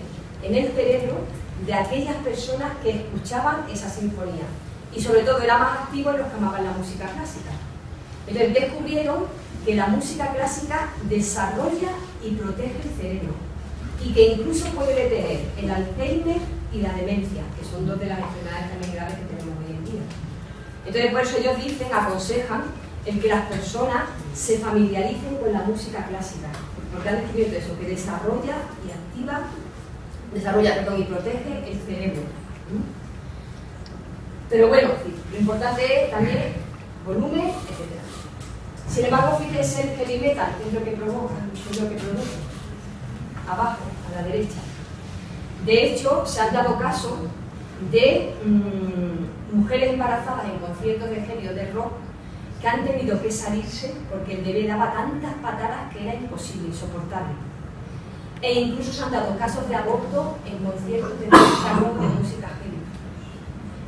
en el cerebro de aquellas personas que escuchaban esa sinfonía. Y sobre todo era más activo en los que amaban la música clásica. Entonces descubrieron que la música clásica desarrolla y protege el cerebro, y que incluso puede detener el Alzheimer y la demencia, que son dos de las enfermedades también graves que tenemos hoy en día. Entonces por eso ellos dicen, aconsejan, el que las personas se familiaricen con la música clásica, porque han descubierto eso, que desarrolla y protege el cerebro. Pero bueno, lo importante es también volumen, etc. Sin embargo, fíjense el heavy metal, que es lo que provoca, que es lo que produce. Abajo, a la derecha. De hecho, se han dado casos de mujeres embarazadas en conciertos de heavy o de rock que han tenido que salirse porque el bebé daba tantas patadas que era imposible, insoportable. E incluso se han dado casos de aborto en conciertos de música heavy.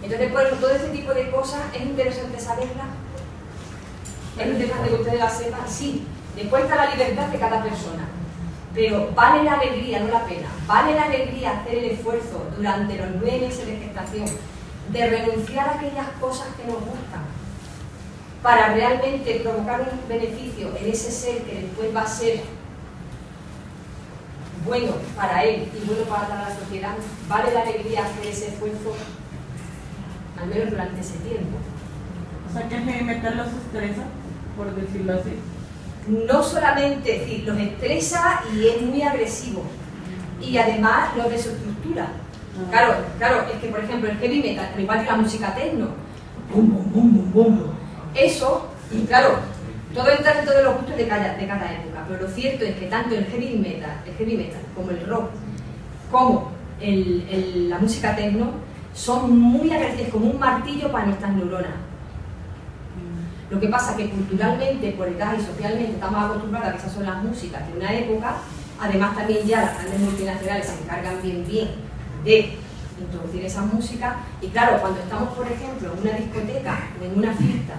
Entonces, por todo este tipo de cosas es interesante saberlas. Es interesante que ustedes la sepan, sí. Después está la libertad de cada persona. Pero vale la alegría, no la pena. Vale la alegría hacer el esfuerzo durante los 9 meses de gestación de renunciar a aquellas cosas que nos gustan para realmente provocar un beneficio en ese ser que después va a ser bueno para él y bueno para toda la sociedad. Vale la alegría hacer ese esfuerzo, al menos durante ese tiempo. O sea que el heavy metal los estresa, por decirlo así. No solamente, es decir, los estresa y es muy agresivo, y además los desestructura. Claro, es que por ejemplo el heavy metal, al igual que la música techno, bum, bum, bum, bum, bum, eso, y claro, todo entra dentro de los gustos de cada época, pero lo cierto es que tanto el heavy metal como el rock, como la música techno, son muy agresivos, como un martillo para nuestras neuronas. Lo que pasa es que culturalmente, por edad y socialmente, estamos acostumbrados a que esas son las músicas de una época. Además también ya las grandes multinacionales se encargan bien de introducir esa música. Y claro, cuando estamos, por ejemplo, en una discoteca o en una fiesta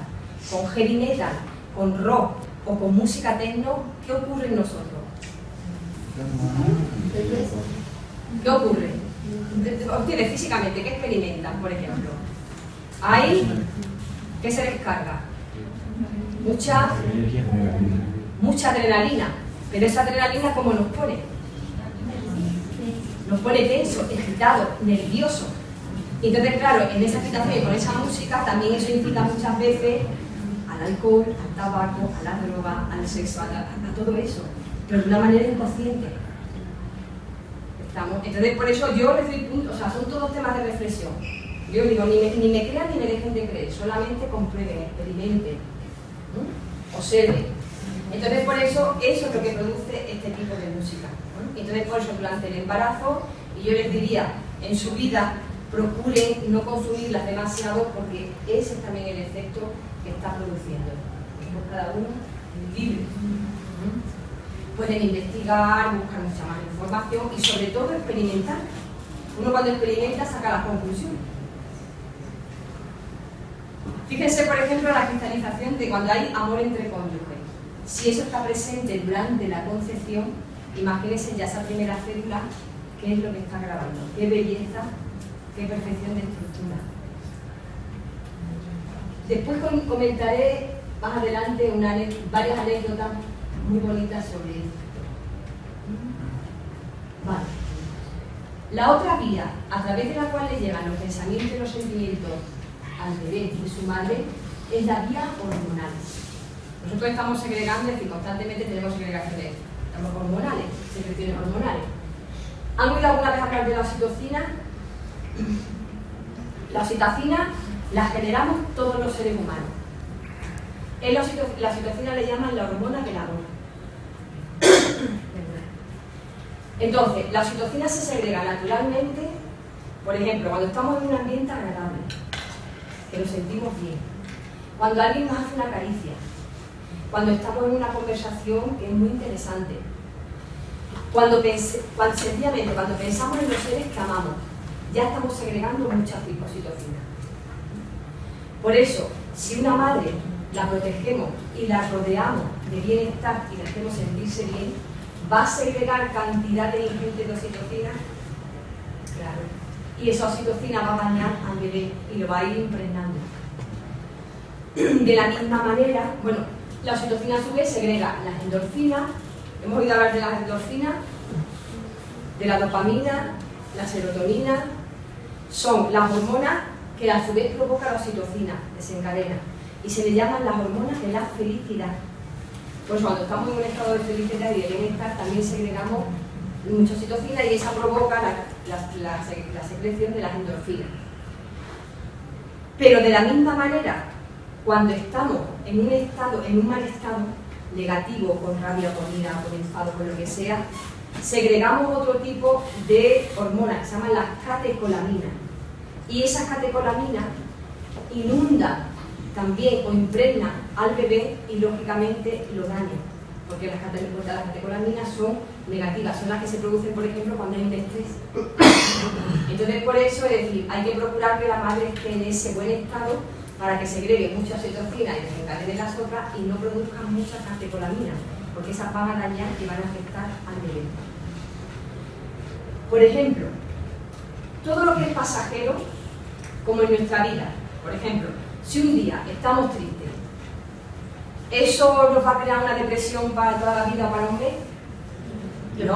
con heavy metal, con rock o con música techno, ¿qué ocurre en nosotros? ¿Qué ocurre? Ustedes físicamente, ¿qué experimentan, por ejemplo? Ahí, ¿qué se descarga? mucha adrenalina. Pero esa adrenalina, ¿cómo nos pone? Nos pone tenso, excitado, nervioso. Y entonces, claro, en esa excitación y con esa música también eso incita muchas veces al alcohol, al tabaco, a la droga, al sexo, a todo eso, pero de una manera inconsciente. Entonces, por eso yo les doy puntos, o sea, son todos temas de reflexión. Yo digo, ni me crean ni me dejen de creer, solamente comprueben, experimenten, observen. Entonces, por eso es lo que produce este tipo de música. Entonces, por eso, durante el embarazo, y yo les diría, en su vida, procuren no consumirlas demasiado porque ese es también el efecto que está produciendo. Por cada uno libre. Pueden investigar, buscar mucha más información y sobre todo experimentar. Uno cuando experimenta saca las conclusiones. Fíjense, por ejemplo, la cristalización de cuando hay amor entre cónyuges. Si eso está presente durante la concepción, imagínense ya esa primera célula, qué es lo que está grabando, qué belleza, qué perfección de estructura. Después comentaré más adelante varias anécdotas muy bonitas sobre esto. Vale. La otra vía a través de la cual le llegan los pensamientos y los sentimientos al bebé y su madre es la vía hormonal. Nosotros estamos segregando, es decir, constantemente tenemos segregaciones hormonales, secreciones hormonales. ¿Han oído alguna vez hablar de la oxitocina? La oxitocina la generamos todos los seres humanos. La oxitocina le llaman la hormona del amor. Entonces, la oxitocina se segrega naturalmente, por ejemplo, cuando estamos en un ambiente agradable, que nos sentimos bien, cuando alguien nos hace una caricia, cuando estamos en una conversación que es muy interesante, cuando sencillamente cuando pensamos en los seres que amamos, ya estamos segregando mucha oxitocina. Por eso, si una madre la protegemos y la rodeamos de bienestar y la hacemos sentirse bien, ¿va a segregar cantidades ingentes de oxitocina? Claro. Y esa oxitocina va a bañar al bebé y lo va a ir impregnando. De la misma manera, bueno, la oxitocina a su vez segrega las endorfinas. Hemos oído hablar de las endorfinas, de la dopamina, la serotonina. Son las hormonas que a su vez provoca la oxitocina, desencadena. Y se le llaman las hormonas de la felicidad. Pues cuando estamos en un estado de felicidad y de bienestar también segregamos mucha oxitocina y esa provoca la secreción de las endorfinas. Pero de la misma manera, cuando estamos en un mal estado negativo, con rabia, con ira, con enfado, con lo que sea, segregamos otro tipo de hormonas que se llaman las catecolaminas. Y esas catecolaminas inundan también o impregnan al bebé y lógicamente lo dañan, porque las catecolaminas son negativas, son las que se producen, por ejemplo, cuando hay un estrés. Entonces, por eso es decir, hay que procurar que la madre esté en ese buen estado para que segregue mucha oxitocina y desencadene las otras y no produzcan muchas catecolaminas, porque esas van a dañar y van a afectar al bebé. Por ejemplo, todo lo que es pasajero, como en nuestra vida, por ejemplo, si un día estamos tristes, ¿eso nos va a crear una depresión para toda la vida o para un mes? No.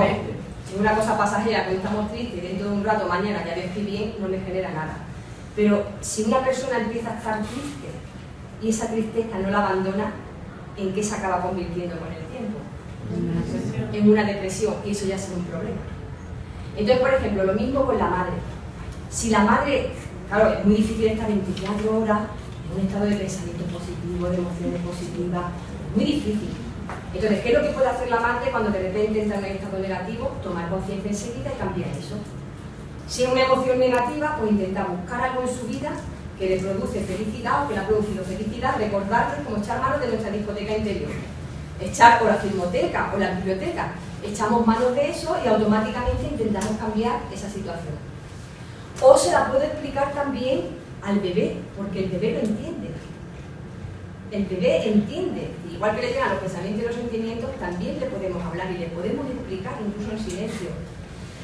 Si es una cosa pasajera, que estamos tristes y dentro de un rato, mañana ya estoy bien, no me genera nada. Pero si una persona empieza a estar triste y esa tristeza no la abandona, ¿en qué se acaba convirtiendo con el tiempo? En una depresión, y eso ya es un problema. Entonces, por ejemplo, lo mismo con la madre. Si la madre, claro, es muy difícil estar 24 horas en un estado de pensamiento positivo, de emociones positivas, muy difícil. Entonces, ¿qué es lo que puede hacer la madre cuando de repente entra en un estado negativo? Tomar conciencia enseguida y cambiar eso. Si es una emoción negativa, pues intenta buscar algo en su vida que le produce felicidad o que le ha producido felicidad, recordarle como echar mano de nuestra discoteca interior. O la filmoteca o la biblioteca. Echamos manos de eso y automáticamente intentamos cambiar esa situación. O se la puede explicar también al bebé, porque el bebé lo entiende. El bebé entiende. Igual que le llegan los pensamientos y los sentimientos, también le podemos hablar y le podemos explicar incluso en silencio.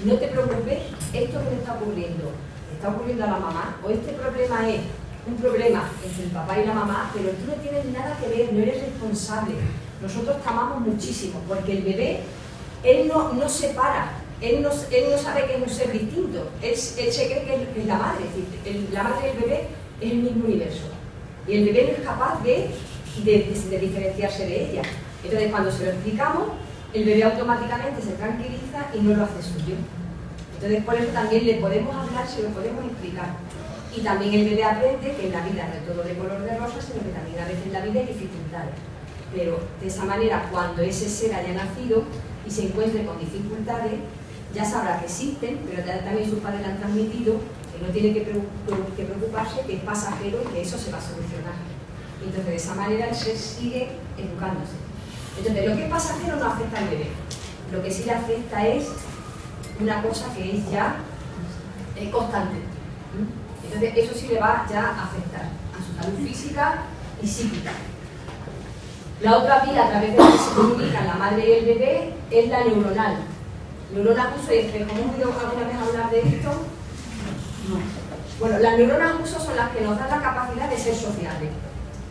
No te preocupes, esto que te está ocurriendo a la mamá, o este problema es un problema entre el papá y la mamá, pero tú no tienes nada que ver, no eres responsable. Nosotros te amamos muchísimo, porque el bebé, él no separa, él no sabe que es un ser distinto, él se cree que es la madre, es decir, la madre del bebé es el mismo universo. Y el bebé no es capaz de diferenciarse de ella. Entonces, cuando se lo explicamos, el bebé automáticamente se tranquiliza y no lo hace suyo. Entonces, por eso también le podemos hablar, se lo podemos explicar. Y también el bebé aprende que en la vida no es todo de color de rosa, sino que también a veces en la vida hay dificultades. Pero de esa manera, cuando ese ser haya nacido y se encuentre con dificultades, ya sabrá que existen, pero también sus padres le han transmitido que no tiene que preocuparse, que es pasajero y que eso se va a solucionar. Entonces, de esa manera el ser sigue educándose. Entonces, lo que es pasajero no afecta al bebé. Lo que sí le afecta es una cosa que es ya constante. Entonces, eso sí le va ya a afectar a su salud física y psíquica. La otra vía a través de la que se comunican la madre y el bebé es la neuronal. Neuronas uso y espejo. ¿Hemos oído alguna vez hablar de esto? No. Bueno, las neuronas uso son las que nos dan la capacidad de ser sociables.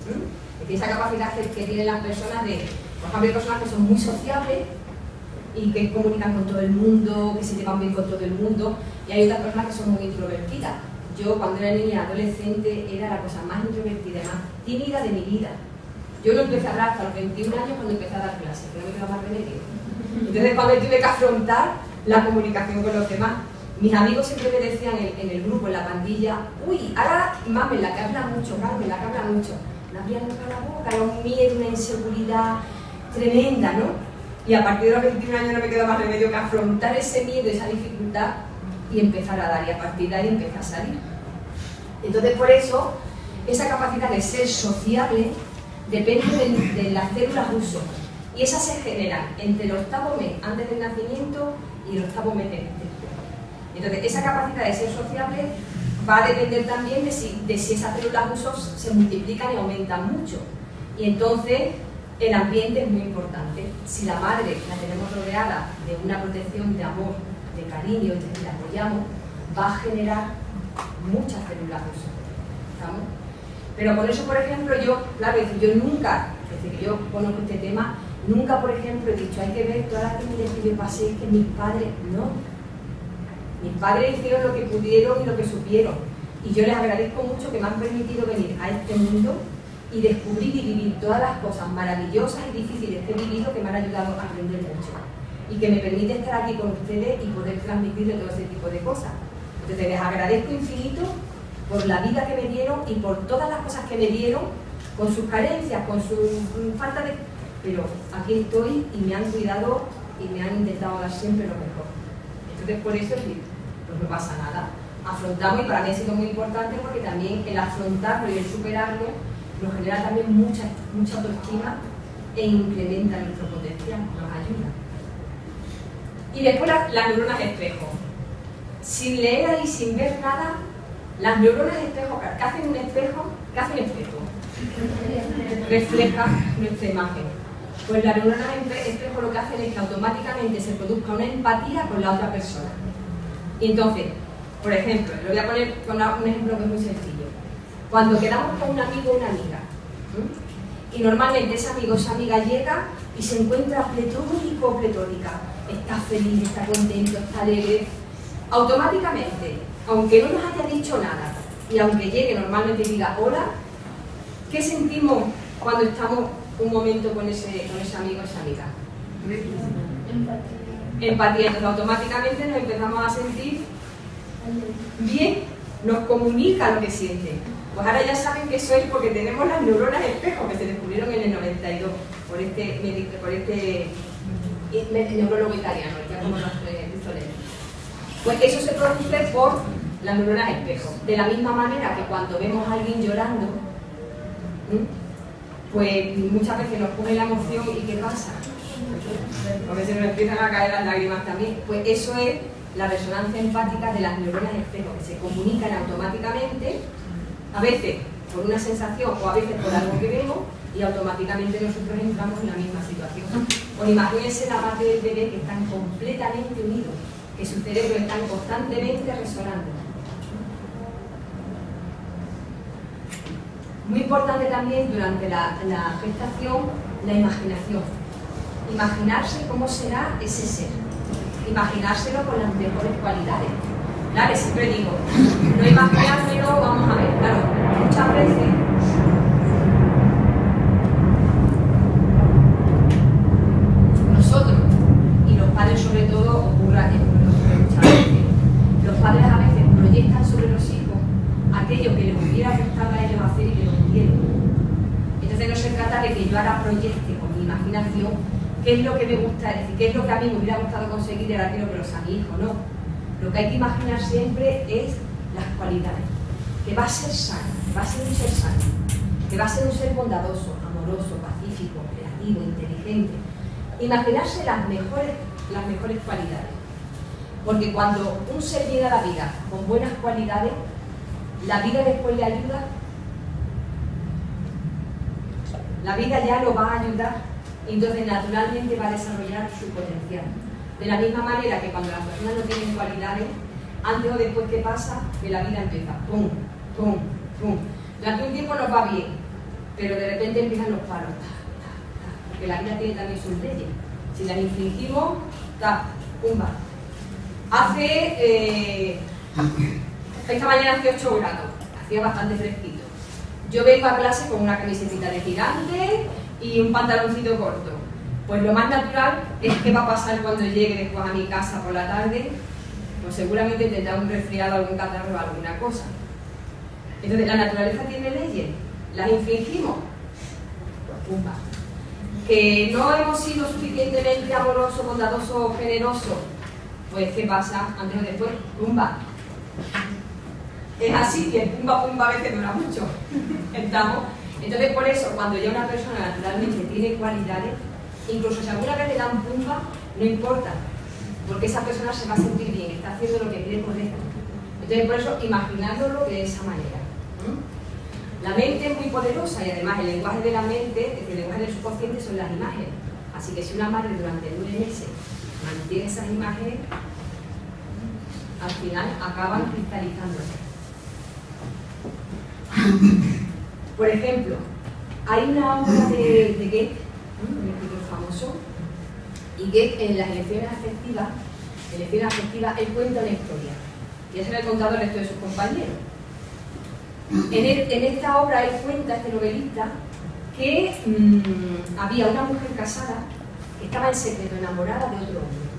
Es decir, esa capacidad que tienen las personas de, por ejemplo, hay personas que son muy sociables y que comunican con todo el mundo, que se llevan bien con todo el mundo, y hay otras personas que son muy introvertidas. Yo, cuando era niña adolescente, era la cosa más introvertida, más tímida de mi vida. Yo no empecé a hablar hasta los 21 años cuando empecé a dar clases, pero no me quedaba más remedio. Entonces, cuando tuve que afrontar la comunicación con los demás, mis amigos siempre me decían en el grupo, en la pandilla, uy, ahora Mamen, la que habla mucho, Carmen, la que habla mucho. No abría nunca la boca, era un miedo, una inseguridad tremenda, ¿no? Y a partir de los 21 años no me quedaba más remedio que afrontar ese miedo, esa dificultad y empezar a dar, y a partir de ahí empecé a salir. Entonces, por eso, esa capacidad de ser sociable depende de las células uso, y esas se generan entre el 8º mes antes del nacimiento y el 8º mes después. Entonces, esa capacidad de ser sociable va a depender también de si esas células uso se multiplican y aumentan mucho. Y entonces, el ambiente es muy importante. Si la madre la tenemos rodeada de una protección de amor, de cariño, y la apoyamos, va a generar muchas células uso. ¿Estamos? Pero por eso, por ejemplo, yo nunca, desde que yo conozco este tema, nunca, por ejemplo, he dicho, hay que ver todas las timidez que yo pasé, que mis padres, no. Mis padres hicieron lo que pudieron y lo que supieron. Y yo les agradezco mucho que me han permitido venir a este mundo y descubrir y vivir todas las cosas maravillosas y difíciles que he vivido, que me han ayudado a aprender mucho. Y que me permite estar aquí con ustedes y poder transmitirles todo ese tipo de cosas. Entonces les agradezco infinito por la vida que me dieron y por todas las cosas que me dieron, con sus carencias, con su falta de... Pero aquí estoy y me han cuidado y me han intentado dar siempre lo mejor. Entonces, por eso, pues no pasa nada. Afrontamos, y para mí ha sido muy importante porque también el afrontarlo y el superarlo nos genera también mucha autoestima e incrementa nuestro potencial, nos ayuda. Y después las neuronas espejo. Sin leer y sin ver nada, las neuronas espejo, ¿qué hacen un espejo? ¿Qué hace un espejo? Refleja nuestra imagen. Pues las neuronas espejo lo que hacen es que automáticamente se produzca una empatía con la otra persona. Y entonces, por ejemplo, lo voy a poner con un ejemplo que es muy sencillo. Cuando quedamos con un amigo o una amiga, y normalmente ese amigo o esa amiga llega y se encuentra pletórica, está feliz, está contento, está alegre, automáticamente, aunque no nos haya dicho nada, y aunque llegue normalmente y diga hola, ¿qué sentimos cuando estamos un momento con ese amigo o esa amiga? Empatía. Entonces automáticamente nos empezamos a sentir bien, nos comunica lo que siente. Pues ahora ya saben que eso es porque tenemos las neuronas espejo que se descubrieron en el 92 por este neurólogo italiano, ya como nos hizo leer. Pues eso se produce por las neuronas espejo. De la misma manera que cuando vemos a alguien llorando, pues muchas veces nos pone la emoción y ¿qué pasa? Porque se nos empiezan a caer las lágrimas también. Pues eso es la resonancia empática de las neuronas espejo, que se comunican automáticamente, a veces por una sensación o a veces por algo que vemos, y automáticamente nosotros entramos en la misma situación. Pues imagínense la madre del bebé que están completamente unidos, que sus cerebros están constantemente resonando. Muy importante también durante la gestación, la imaginación. Imaginarse cómo será ese ser. Imaginárselo con las mejores cualidades. Claro, siempre digo, no imaginármelo, vamos a ver, claro, muchas veces nosotros, y los padres sobre todo, ocurre muchas veces, los padres a veces proyectan sobre los hijos aquello que les hubiera gustado a ellos hacer y que no pudieron. Entonces no se trata de que yo ahora proyecte con mi imaginación qué es lo que me gusta, es decir, qué es lo que a mí me hubiera gustado conseguir y ahora quiero que lo sea mi hijo, no. Lo que hay que imaginar siempre es las cualidades, que va a ser sano, va a ser un ser sano, que va a ser un ser bondadoso, amoroso, pacífico, creativo, inteligente. Imaginarse las mejores cualidades. Porque cuando un ser viene a la vida con buenas cualidades, la vida después le ayuda, la vida ya lo va a ayudar, y entonces naturalmente va a desarrollar su potencial. De la misma manera que cuando las personas no tienen cualidades, antes o después, ¿qué pasa? Que la vida empieza, pum, pum, pum. Durante un tiempo nos va bien, pero de repente empiezan los palos, porque la vida tiene también sus leyes. Si las infringimos, pumba. Esta mañana hace 8 grados, hacía bastante fresquito. Yo vengo a clase con una camiseta de tirantes y un pantaloncito corto. Pues lo más natural es que va a pasar cuando llegue después a mi casa por la tarde, pues seguramente tendrá un resfriado, algún catarro o alguna cosa. Entonces, ¿la naturaleza tiene leyes? ¿Las infringimos? Pues pumba. ¿Que no hemos sido suficientemente amorosos, bondadosos, generosos? Pues ¿qué pasa? Antes o después, pumba. Es así, que el pumba pumba a veces dura mucho. ¿Estamos? Entonces, por eso, cuando ya una persona naturalmente tiene cualidades, incluso si alguna vez le dan pumba, no importa, porque esa persona se va a sentir bien, está haciendo lo que cree correcto. Entonces, por eso, imaginándolo de esa manera. La mente es muy poderosa y además el lenguaje de la mente, el lenguaje del subconsciente son las imágenes. Así que si una madre durante 9 meses mantiene esas imágenes, al final acaban cristalizándose. Por ejemplo, hay una obra de Goethe, un escritor famoso, y Goethe en las lecciones afectivas, él cuenta una historia. Ya se lo he contado al resto de sus compañeros. En esta obra él cuenta, este novelista, que había una mujer casada que estaba en secreto enamorada de otro hombre.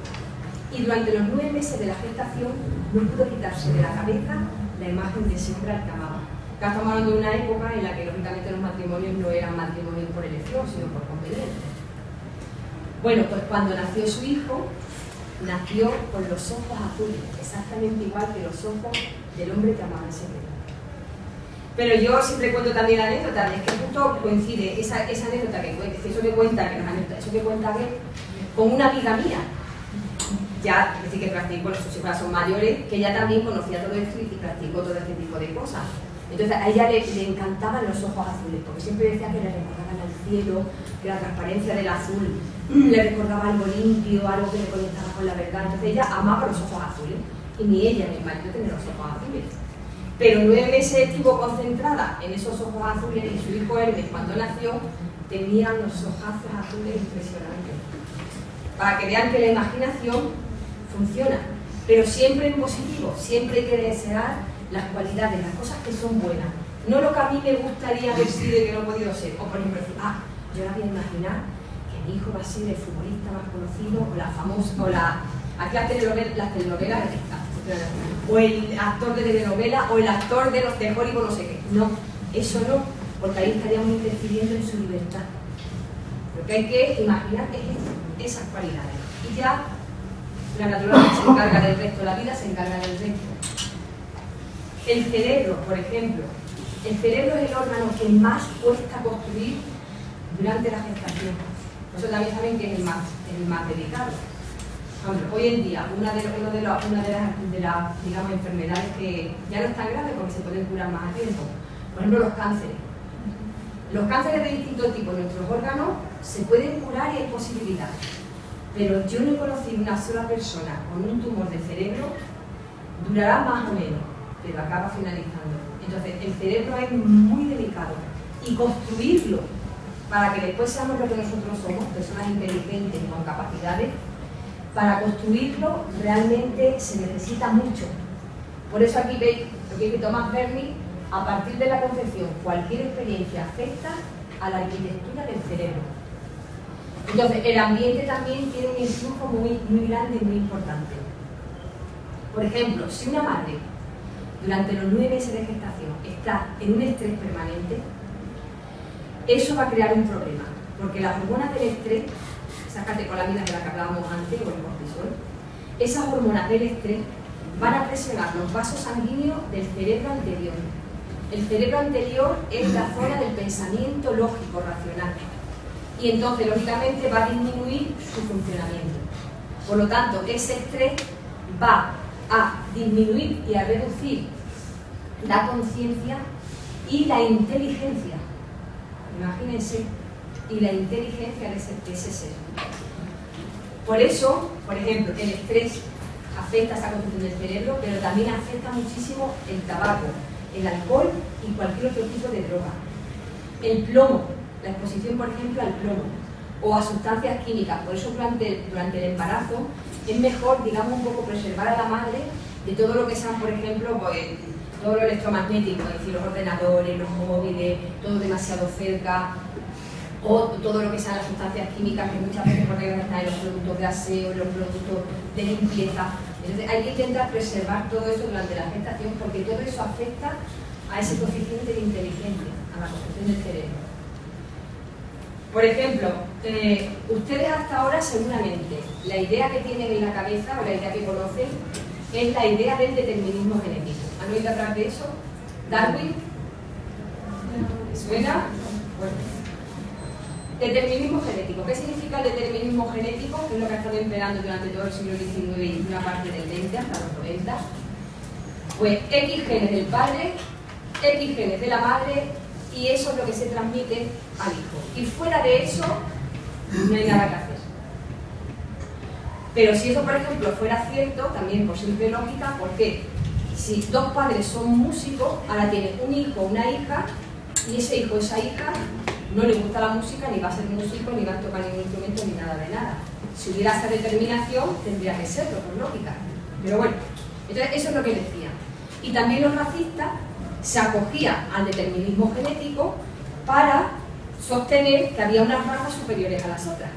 Y durante los 9 meses de la gestación no pudo quitarse de la cabeza la imagen de ese hombre al que amaba. Acá estamos hablando de una época en la que lógicamente los matrimonios no eran matrimonios por elección, sino por conveniencia. Bueno, pues cuando nació su hijo, nació con los ojos azules, exactamente igual que los ojos del hombre que amaba en secreto. Pero yo siempre cuento también la anécdota, es que justo coincide esa anécdota eso que cuenta Goethe, con una amiga mía. Ya, es decir, que practicó, sus hijas son mayores, que ella también conocía todo esto y practicó todo este tipo de cosas. Entonces a ella le encantaban los ojos azules, porque siempre decía que le recordaban al cielo, que la transparencia del azul le recordaba algo limpio, algo que le conectaba con la verdad. Entonces ella amaba los ojos azules, y ni ella ni el marido tenían los ojos azules. Pero 9 meses estuvo concentrada en esos ojos azules y su hijo Hermes, cuando nació, tenía unos ojazos azules impresionantes. Para que vean que la imaginación funciona, pero siempre en positivo, siempre hay que desear las cualidades, las cosas que son buenas, no lo que a mí me gustaría haber sido y que no he podido ser. O por ejemplo decir, yo ahora voy a imaginar que mi hijo va a ser el futbolista más conocido, o la famosa, o aquí las telenovelas, o el actor de telenovela, o el actor de los teóricos, no sé qué. No, eso no, porque ahí estaríamos interfiriendo en su libertad. Lo que hay que imaginar es esas cualidades. Y ya la naturaleza se encarga del resto, la vida se encarga del resto. El cerebro, por ejemplo. El cerebro es el órgano que más cuesta construir durante la gestación. Por eso también saben que es el más delicado. Hombre, hoy en día, una de las digamos, enfermedades que ya no es tan grave porque se pueden curar más a tiempo. Por ejemplo, los cánceres. Los cánceres de distintos tipos de nuestros órganos se pueden curar y hay posibilidades. Pero yo no he conocido una sola persona con un tumor de cerebro, durará más o menos, pero acaba finalizando. Entonces, el cerebro es muy delicado. y construirlo para que después seamos lo que nosotros somos, personas inteligentes con capacidades, para construirlo realmente se necesita mucho. Por eso aquí veis lo que dice Thomas Bernie: a partir de la concepción, cualquier experiencia afecta a la arquitectura del cerebro. Entonces, el ambiente también tiene un influjo muy grande y muy importante. Por ejemplo, si una madre durante los 9 meses de gestación está en un estrés permanente, eso va a crear un problema, porque las hormonas del estrés, esas catecolaminas de las que hablábamos antes, o el cortisol, esas hormonas del estrés van a presionar los vasos sanguíneos del cerebro anterior. El cerebro anterior es la zona del pensamiento lógico, racional, y entonces, lógicamente, va a disminuir su funcionamiento. Por lo tanto, ese estrés va a disminuir y a reducir la conciencia y la inteligencia. Imagínense, y la inteligencia de ese ser. Por eso, por ejemplo, el estrés afecta a esa constitución del cerebro, pero también afecta muchísimo el tabaco, el alcohol y cualquier otro tipo de droga. El plomo, la exposición, por ejemplo, al plomo o a sustancias químicas. Por eso durante el embarazo es mejor, digamos, un poco preservar a la madre de todo lo que sean, por ejemplo, pues, todo lo electromagnético, es decir, los ordenadores, los móviles, todo demasiado cerca, o todo lo que sean las sustancias químicas que muchas veces, por ejemplo, están en los productos de aseo, en los productos de limpieza. Entonces hay que intentar preservar todo eso durante la gestación, porque todo eso afecta a ese coeficiente de inteligencia, a la construcción del cerebro. Por ejemplo, ustedes hasta ahora seguramente la idea que tienen en la cabeza o la idea que conocen es la idea del determinismo genético. ¿Han oído hablar de eso? ¿Darwin? ¿Suena? Bueno. Determinismo genético. ¿Qué significa el determinismo genético? Que es lo que ha estado empleando durante todo el siglo XIX y una parte del XX hasta los 90. Pues X genes del padre, X genes de la madre, y eso es lo que se transmite al hijo. Y fuera de eso, no hay nada que hacer. Pero si eso, por ejemplo, fuera cierto, también por simple lógica, ¿por qué? Si dos padres son músicos, ahora tiene un hijo o una hija, y ese hijo o esa hija no le gusta la música, ni va a ser músico, ni va a tocar ningún instrumento, ni nada de nada. Si hubiera esa determinación, tendría que serlo, por lógica. Pero bueno, entonces eso es lo que decía. Y también los racistas se acogían al determinismo genético para sostener que había unas razas superiores a las otras.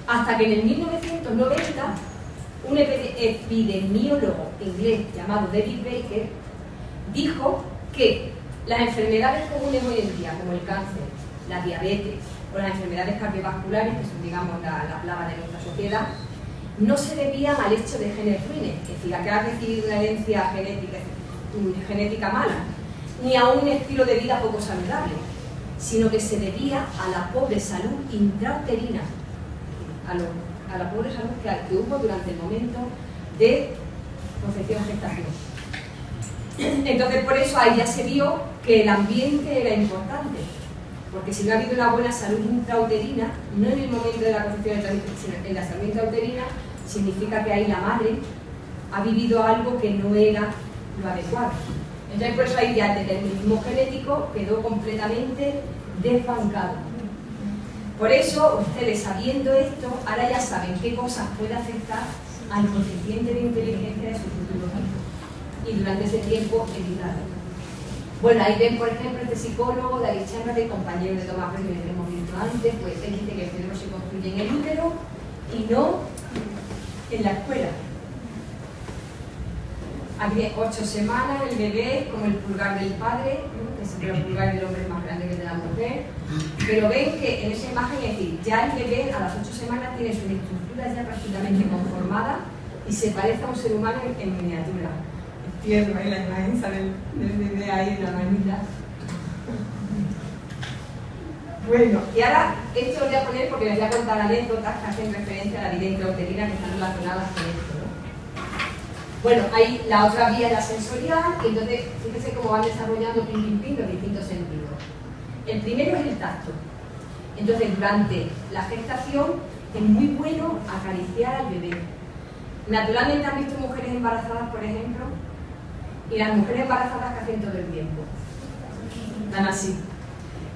Hasta que en el 1990, un epidemiólogo inglés llamado David Baker dijo que las enfermedades comunes hoy en día, como el cáncer, la diabetes o las enfermedades cardiovasculares, que son, digamos, la plaga de nuestra sociedad, no se debían al hecho de genes ruines, es decir, a que has recibido una herencia genética mala, ni a un estilo de vida poco saludable, sino que se debía a la pobre salud intrauterina, a la pobre salud que hubo durante el momento de concepción-gestación. Entonces, por eso ahí ya se vio que el ambiente era importante, porque si no ha habido una buena salud intrauterina, no en el momento de la concepción, sino en la salud intrauterina, significa que ahí la madre ha vivido algo que no era lo adecuado. Entonces, por eso ahí ya el determinismo genético quedó completamente desbancado. Por eso, ustedes sabiendo esto, ahora ya saben qué cosas puede afectar al coeficiente de inteligencia de su futuro hijo. Y durante ese tiempo evitarlo. Bueno, ahí ven, por ejemplo, este psicólogo, David Chamberlain, compañero de Thomas Bernie, que hemos visto antes, pues él dice que el cerebro se construye en el útero y no en la escuela. Aquí 8 semanas, el bebé, como el pulgar del padre, que siempre el pulgar del hombre es más grande que el de la mujer, pero ven que en esa imagen, es decir, ya el bebé a las 8 semanas tiene su estructura ya prácticamente conformada y se parece a un ser humano en miniatura. Es tierno, la imagen sale del bebé ahí, la manita. Bueno, y ahora esto lo voy a poner porque les voy a contar anécdotas que hacen referencia a la vida intrauterina que están relacionadas con esto, ¿no? Bueno, hay la otra vía, la sensorial, y entonces fíjense cómo van desarrollando pin, los distintos sentidos. El primero es el tacto. Entonces, durante la gestación es muy bueno acariciar al bebé. Naturalmente han visto mujeres embarazadas, por ejemplo, y las mujeres embarazadas que hacen todo el tiempo. Están así.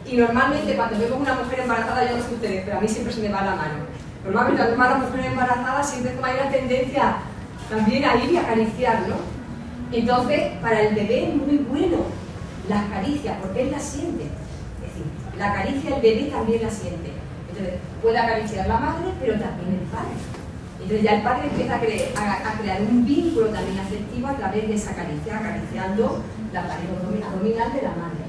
Y normalmente cuando vemos una mujer embarazada, yo no sé ustedes, pero a mí siempre se me va la mano. Normalmente cuando vemos a la mujer embarazada siempre como hay una tendencia también a ir y acariciar, ¿no? Entonces, para el bebé es muy bueno las caricias, porque él las siente. Es decir, la caricia el bebé también la siente. Entonces, puede acariciar la madre, pero también el padre. Entonces ya el padre empieza a crear un vínculo también afectivo a través de esa caricia, acariciando la pared abdominal de la madre.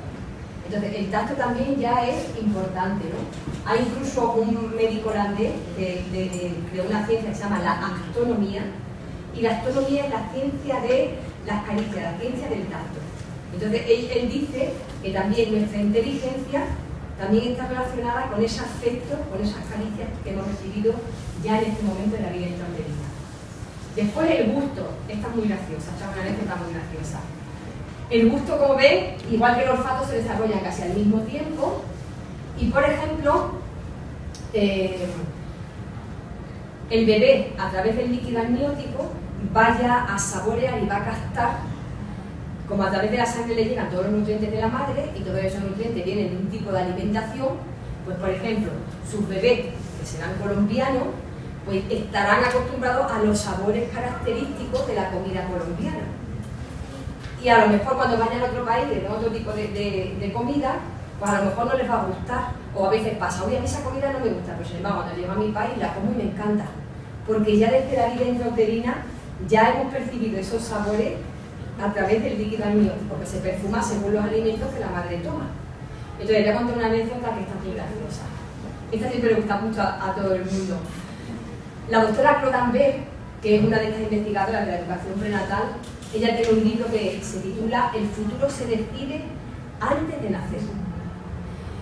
Entonces el tacto también ya es importante, ¿no? Hay incluso un médico holandés de una ciencia que se llama la actonomía, y la actonomía es la ciencia de las caricias, la ciencia del tacto. Entonces él dice que también nuestra inteligencia también está relacionada con ese afecto, con esas caricias que hemos recibido ya en este momento de la vida intrauterina. Después el gusto, esta es muy graciosa, esta es una anécdota muy graciosa. El gusto, como ven, igual que el olfato, se desarrolla casi al mismo tiempo. Y por ejemplo, el bebé, a través del líquido amniótico, vaya a saborear y va a captar, como a través de la sangre le llegan todos los nutrientes de la madre, y todos esos nutrientes vienen de un tipo de alimentación, pues por ejemplo, sus bebés, que serán colombianos, pues estarán acostumbrados a los sabores característicos de la comida colombiana. Y a lo mejor cuando vayan a otro país, de otro tipo de comida, pues a lo mejor no les va a gustar. O a veces pasa, oye, a mí esa comida no me gusta, pero sin embargo, cuando llego a mi país la como y me encanta. Porque ya desde la vida intrauterina ya hemos percibido esos sabores a través del líquido amniótico, que se perfuma según los alimentos que la madre toma. Entonces, voy a contar una anécdota que está muy graciosa. Esta siempre le gusta mucho a todo el mundo. La doctora Clodenberg, que es una de estas investigadoras de la educación prenatal, ella tiene un libro que se titula El futuro se decide antes de nacer.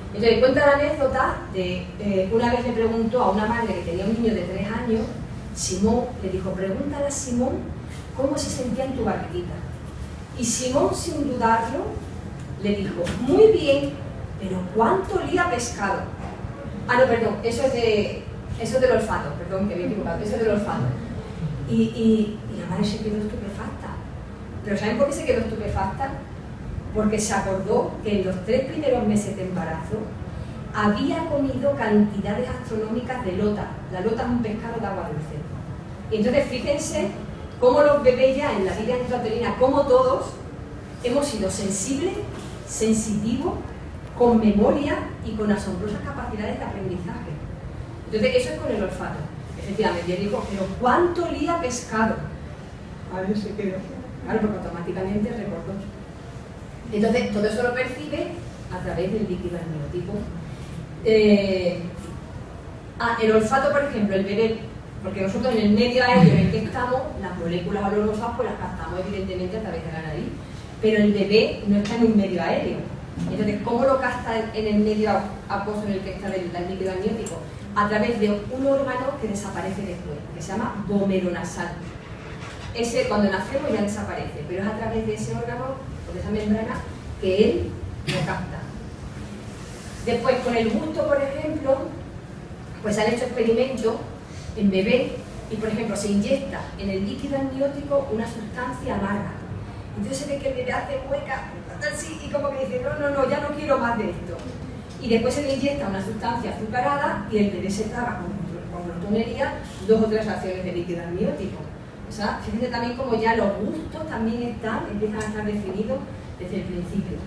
Entonces cuenta la anécdota de una vez le preguntó a una madre que tenía un niño de 3 años, Simón, le dijo, pregúntale a Simón cómo se sentía en tu barriguita. Y Simón, sin dudarlo, le dijo, muy bien, pero ¿cuánto olía a pescado? Ah, no, perdón, eso es del olfato, perdón, que me he equivocado, eso es del olfato. Y la madre se quedó estupefacta. ¿Pero saben por qué se quedó estupefacta? Porque se acordó que en los 3 primeros meses de embarazo había comido cantidades astronómicas de lota. La lota es un pescado de agua dulce. Y entonces fíjense cómo los bebés ya en la vida intrauterina, como todos, hemos sido sensibles, sensitivos, con memoria y con asombrosas capacidades de aprendizaje. Entonces eso es con el olfato. Efectivamente, él dijo, pero ¿cuánto olía pescado? A ver, se quedó. Claro, porque automáticamente recordó. Entonces, todo eso lo percibe a través del líquido amniótico. El olfato, por ejemplo, el bebé, porque nosotros en el medio aéreo en el que estamos, las moléculas olorosas pues las captamos evidentemente a través de la nariz, pero el bebé no está en un medio aéreo. Entonces, ¿cómo lo capta en el medio acuoso en el que está el líquido amniótico? A través de un órgano que desaparece después, que se llama glomerulonasal. Ese cuando nacemos ya desaparece, pero es a través de ese órgano, o de esa membrana, que él lo capta. Después, con el gusto, por ejemplo, pues han hecho experimentos en bebés y, por ejemplo, se inyecta en el líquido amniótico una sustancia amarga. Entonces se ve que el bebé hace mueca, así, y como que dice, no, ya no quiero más de esto. Y después se le inyecta una sustancia azucarada y el bebé se traga con glotonería 2 o 3 raciones de líquido amniótico. O sea, fíjense también como ya los gustos también empiezan a estar definidos desde el principio.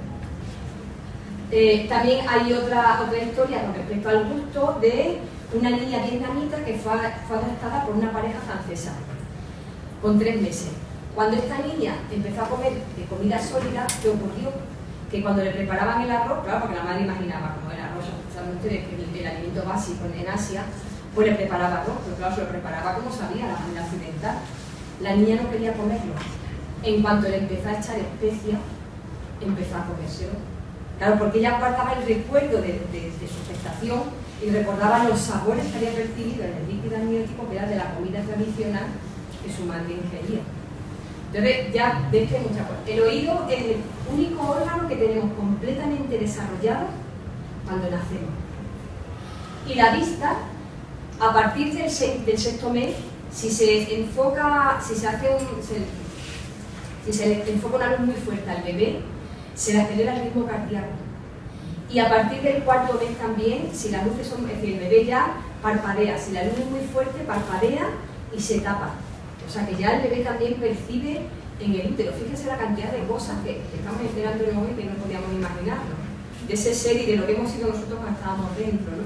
También hay otra historia con respecto al gusto de una niña vietnamita que fue adoptada por una pareja francesa con 3 meses. Cuando esta niña empezó a comer comida sólida, ¿qué ocurrió? Que cuando le preparaban el arroz, claro, porque la madre imaginaba como el arroz, especialmente el alimento básico en Asia, pues le preparaba arroz, pero claro, se lo preparaba como sabía, la manera occidental. La niña no quería comerlo. En cuanto le empezó a echar especias, empezó a comérselo. Claro, porque ella guardaba el recuerdo de su gestación y recordaba los sabores que había percibido en el líquido amniótico, que era de la comida tradicional que su madre ingería. Entonces, ya ves que hay muchas cosas. El oído es el único órgano que tenemos completamente desarrollado cuando nacemos. Y la vista, a partir del 6º mes, si se le enfoca una luz muy fuerte al bebé, se le acelera el ritmo cardíaco. Y a partir del cuarto mes también, si las luces son, es decir, el bebé ya parpadea, si la luz es muy fuerte, parpadea y se tapa. O sea que ya el bebé también percibe en el útero. Fíjense la cantidad de cosas que estamos enterándonos hoy que no podíamos imaginarnos. De ese ser y de lo que hemos sido nosotros cuando estábamos dentro, ¿no?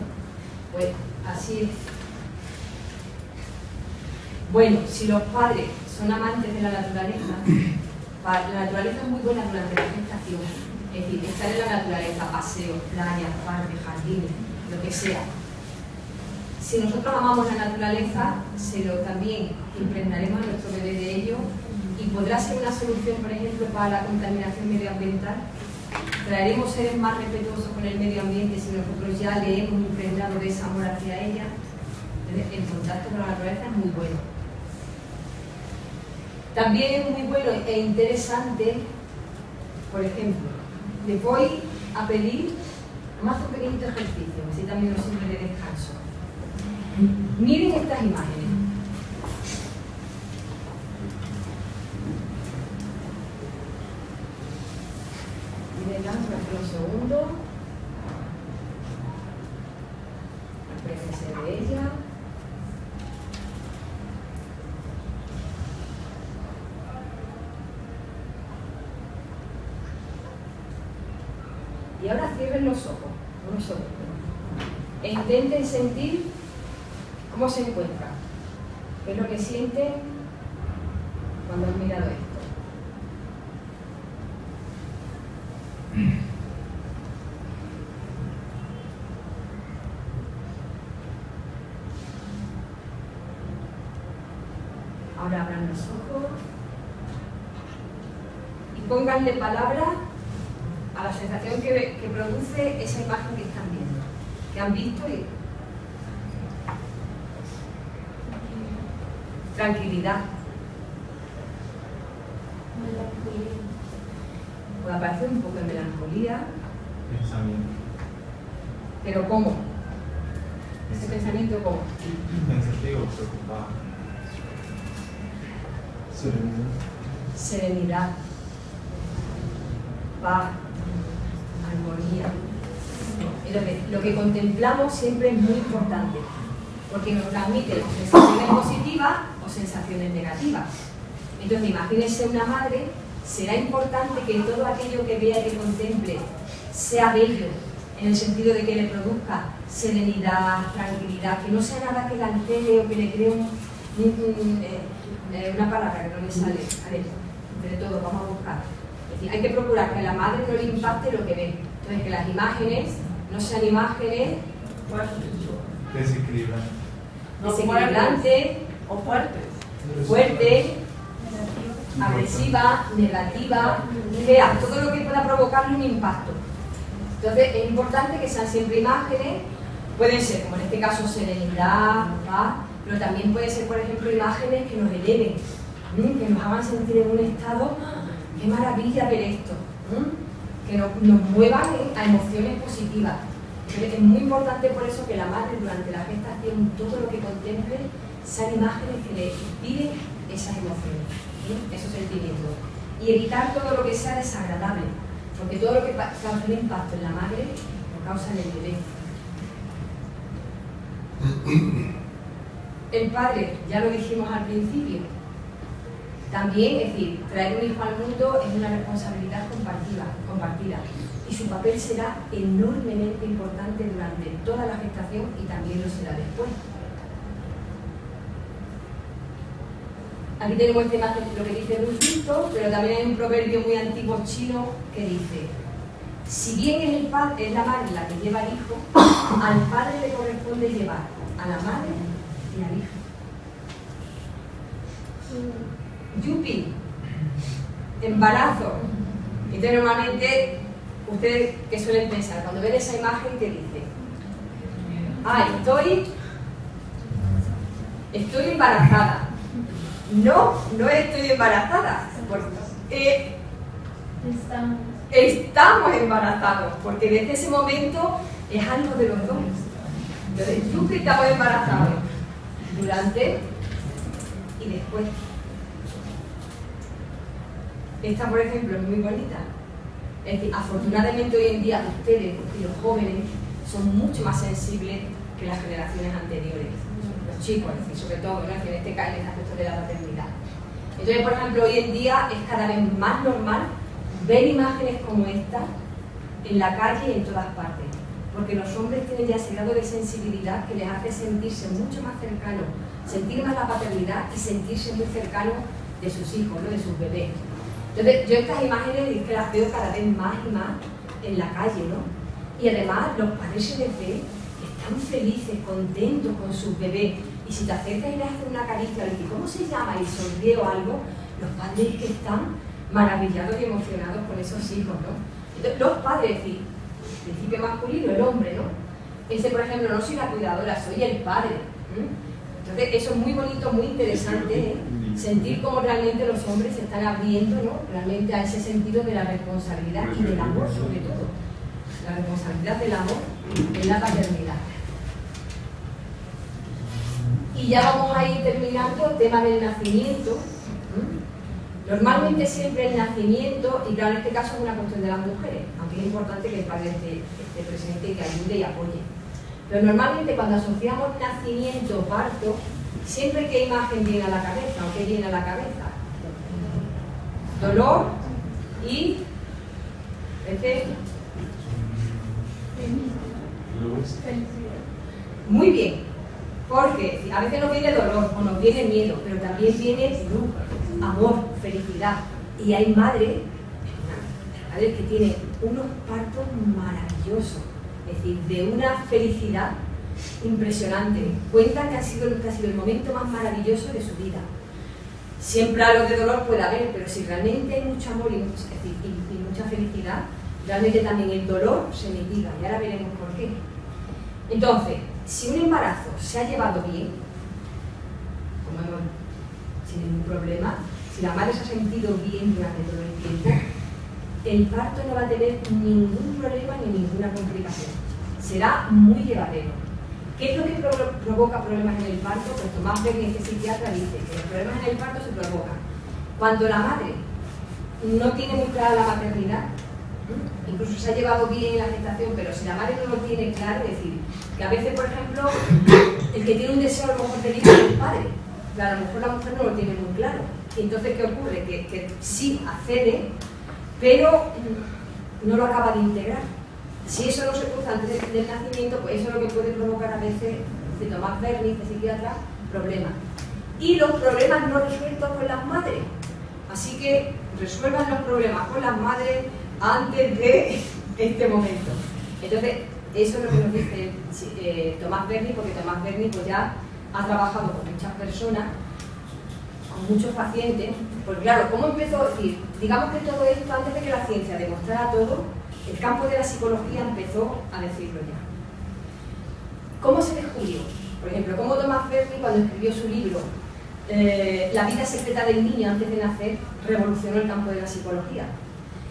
Pues así es. Bueno, si los padres son amantes de la naturaleza es muy buena durante la gestación. Es decir, estar en la naturaleza, paseos, playas, parques, jardines, lo que sea. Si nosotros amamos la naturaleza, también impregnaremos a nuestro bebé de ello y podrá ser una solución, por ejemplo, para la contaminación medioambiental. Traeremos seres más respetuosos con el medio ambiente si nosotros ya le hemos impregnado de ese amor hacia ella. El contacto con la naturaleza es muy bueno. También es muy bueno e interesante, por ejemplo, les voy a pedir más un pequeñito ejercicio, así también nos sirve de descanso. Miren estas imágenes. Mírenlas, un segundo. Acuérdense de ella. Y ahora cierren los ojos, unos segundos. E intenten sentir cómo se encuentran. ¿Qué es lo que sienten cuando han mirado esto? Ahora abran los ojos y pónganle palabras a la sensación que produce esa imagen que están viendo, que han visto y tranquilidad. Puede aparecer un poco de melancolía. Pensamiento. ¿Pero cómo? ¿Ese pensamiento cómo? Pensativo, preocupado. Serenidad. Paz. Armonía. Lo que contemplamos siempre es muy importante, porque nos transmite sensaciones positivas o sensaciones negativas. Entonces, imagínense una madre, será importante que todo aquello que vea y que contemple sea bello, en el sentido de que le produzca serenidad, tranquilidad, que no sea nada que la altere o que le cree una palabra que no le sale. Entre todo, vamos a buscar. Es decir, hay que procurar que a la madre no le impacte lo que ve. Entonces, que las imágenes no sean imágenes desequilibrantes o fuertes. Fuertes, agresiva, negativa, fea, todo lo que pueda provocarle un impacto. Entonces es importante que sean siempre imágenes, pueden ser, como en este caso, serenidad, paz, pero también pueden ser, por ejemplo, imágenes que nos eleven, que nos hagan sentir en un estado, qué maravilla ver esto, que nos muevan a emociones positivas. Entonces, es muy importante por eso que la madre durante la gestación, todo lo que contemple, sean imágenes que le inspiren esas emociones, esos sentimientos. Y evitar todo lo que sea desagradable, porque todo lo que causa un impacto en la madre lo causa en el bebé. El padre, ya lo dijimos al principio, también, es decir, traer un hijo al mundo es una responsabilidad compartida y su papel será enormemente importante durante toda la gestación y también lo será después. Aquí tenemos esta imagen, lo que dice Rusito, pero también hay un proverbio muy antiguo chino que dice: si bien es la madre la que lleva al hijo, al padre le corresponde llevar a la madre y al hijo. Yupi, embarazo. Entonces normalmente, ustedes que suelen pensar, cuando ven esa imagen, ¿qué dice? Ah, estoy embarazada. No estoy embarazada, porque estamos embarazados, porque desde ese momento es algo de los dos. Entonces, tú que estamos embarazados durante y después. Esta, por ejemplo, es muy bonita. Es decir, afortunadamente hoy en día ustedes y los jóvenes son mucho más sensibles que las generaciones anteriores, los chicos, es decir, sobre todo, ¿no? En este caso, en el aspecto de la paternidad. Entonces, por ejemplo, hoy en día es cada vez más normal ver imágenes como esta en la calle y en todas partes, porque los hombres tienen ya ese grado de sensibilidad que les hace sentirse mucho más cercanos, sentir más la paternidad y sentirse muy cercanos de sus hijos, ¿no? De sus bebés. Entonces, yo estas imágenes es que las veo cada vez más y más en la calle, ¿no? Y además los padres se les ve, están felices, contentos con sus bebés. Y si te acercas y le haces una caricia, le dices, ¿cómo se llama? Y sonríe o algo, los padres que están maravillados y emocionados con esos hijos, ¿no? Entonces, los padres, es decir, el principio masculino, el hombre, ¿no? Ese, por ejemplo, no soy la cuidadora, soy el padre. Entonces, eso es muy bonito, muy interesante, ¿eh? Sentir cómo realmente los hombres se están abriendo, ¿no? Realmente a ese sentido de la responsabilidad y del amor, sobre todo. La responsabilidad del amor en la paternidad. Y ya vamos a ir terminando el tema del nacimiento. Normalmente siempre el nacimiento, y claro, en este caso es una cuestión de las mujeres, aunque es importante que el padre esté presente y que ayude y apoye. Pero normalmente cuando asociamos nacimiento o parto, siempre ¿qué imagen viene a la cabeza o qué viene a la cabeza? Dolor y muy bien, porque a veces nos viene dolor o nos viene miedo, pero también viene luz, amor, felicidad. Y hay madres que tienen unos partos maravillosos, es decir, de una felicidad impresionante. Cuentan que ha sido el momento más maravilloso de su vida. Siempre algo de dolor puede haber, pero si realmente hay mucho amor y mucha felicidad, realmente también el dolor se mitiga, y ahora veremos por qué. Entonces, si un embarazo se ha llevado bien, sin ningún problema, si la madre se ha sentido bien durante todo el tiempo, el parto no va a tener ningún problema ni ninguna complicación. Será muy llevadero. ¿Qué es lo que provoca problemas en el parto? Pues Tomás Berni, este psiquiatra, dice que los problemas en el parto se provocan cuando la madre no tiene muy clara la maternidad, incluso se ha llevado bien la gestación, pero si la madre no lo tiene claro, es decir, que a veces, por ejemplo, el que tiene un deseo a lo mejor de hijo es el padre, pero a lo mejor la mujer no lo tiene muy claro. Y entonces, ¿qué ocurre? Que sí accede, pero no lo acaba de integrar. Si eso no se cruza antes del nacimiento, pues eso es lo que puede provocar a veces, de Tomás Berni, de psiquiatra, problemas. Y los problemas no resueltos con las madres. Así que resuelvan los problemas con las madres antes de este momento. Entonces, eso es lo que nos dice Tomás Berni, porque Tomás Berni pues ya ha trabajado con muchas personas, con muchos pacientes. Porque claro, ¿cómo empezó? Es decir, digamos que todo esto, antes de que la ciencia demostrara todo, el campo de la psicología empezó a decirlo ya. ¿Cómo se descubrió? Por ejemplo, cómo Tomás Berni, cuando escribió su libro La vida secreta del niño antes de nacer, revolucionó el campo de la psicología.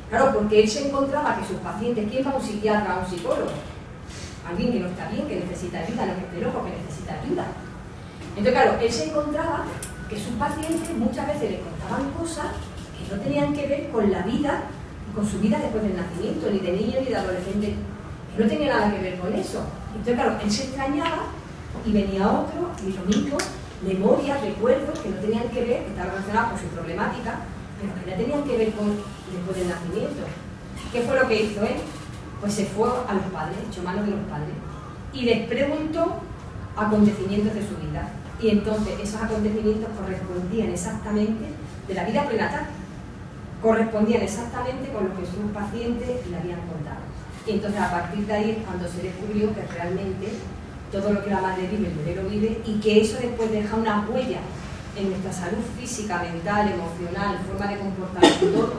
Claro, porque él se encontraba que sus pacientes, ¿quién va a un psiquiatra o a un psicólogo? Alguien que no está bien, que necesita ayuda, no que esté loco, que necesita ayuda. Entonces, claro, él se encontraba que sus pacientes muchas veces le contaban cosas que no tenían que ver con la vida, con su vida después del nacimiento, ni de niño ni de adolescente, que no tenía nada que ver con eso. Entonces, claro, él se extrañaba y venía otro y lo mismo, memorias, recuerdos que no tenían que ver, que estaban relacionados con su problemática, pero que no tenían que ver con después del nacimiento. ¿Qué fue lo que hizo él? Pues se fue a los padres, echó mano de los padres, y les preguntó acontecimientos de su vida. Y entonces esos acontecimientos correspondían exactamente de la vida prenatal, correspondían exactamente con lo que sus pacientes le habían contado. Y entonces a partir de ahí es cuando se descubrió que realmente todo lo que la madre vive, el bebé lo vive, y que eso después deja una huella en nuestra salud física, mental, emocional, forma de comportarnos, todo,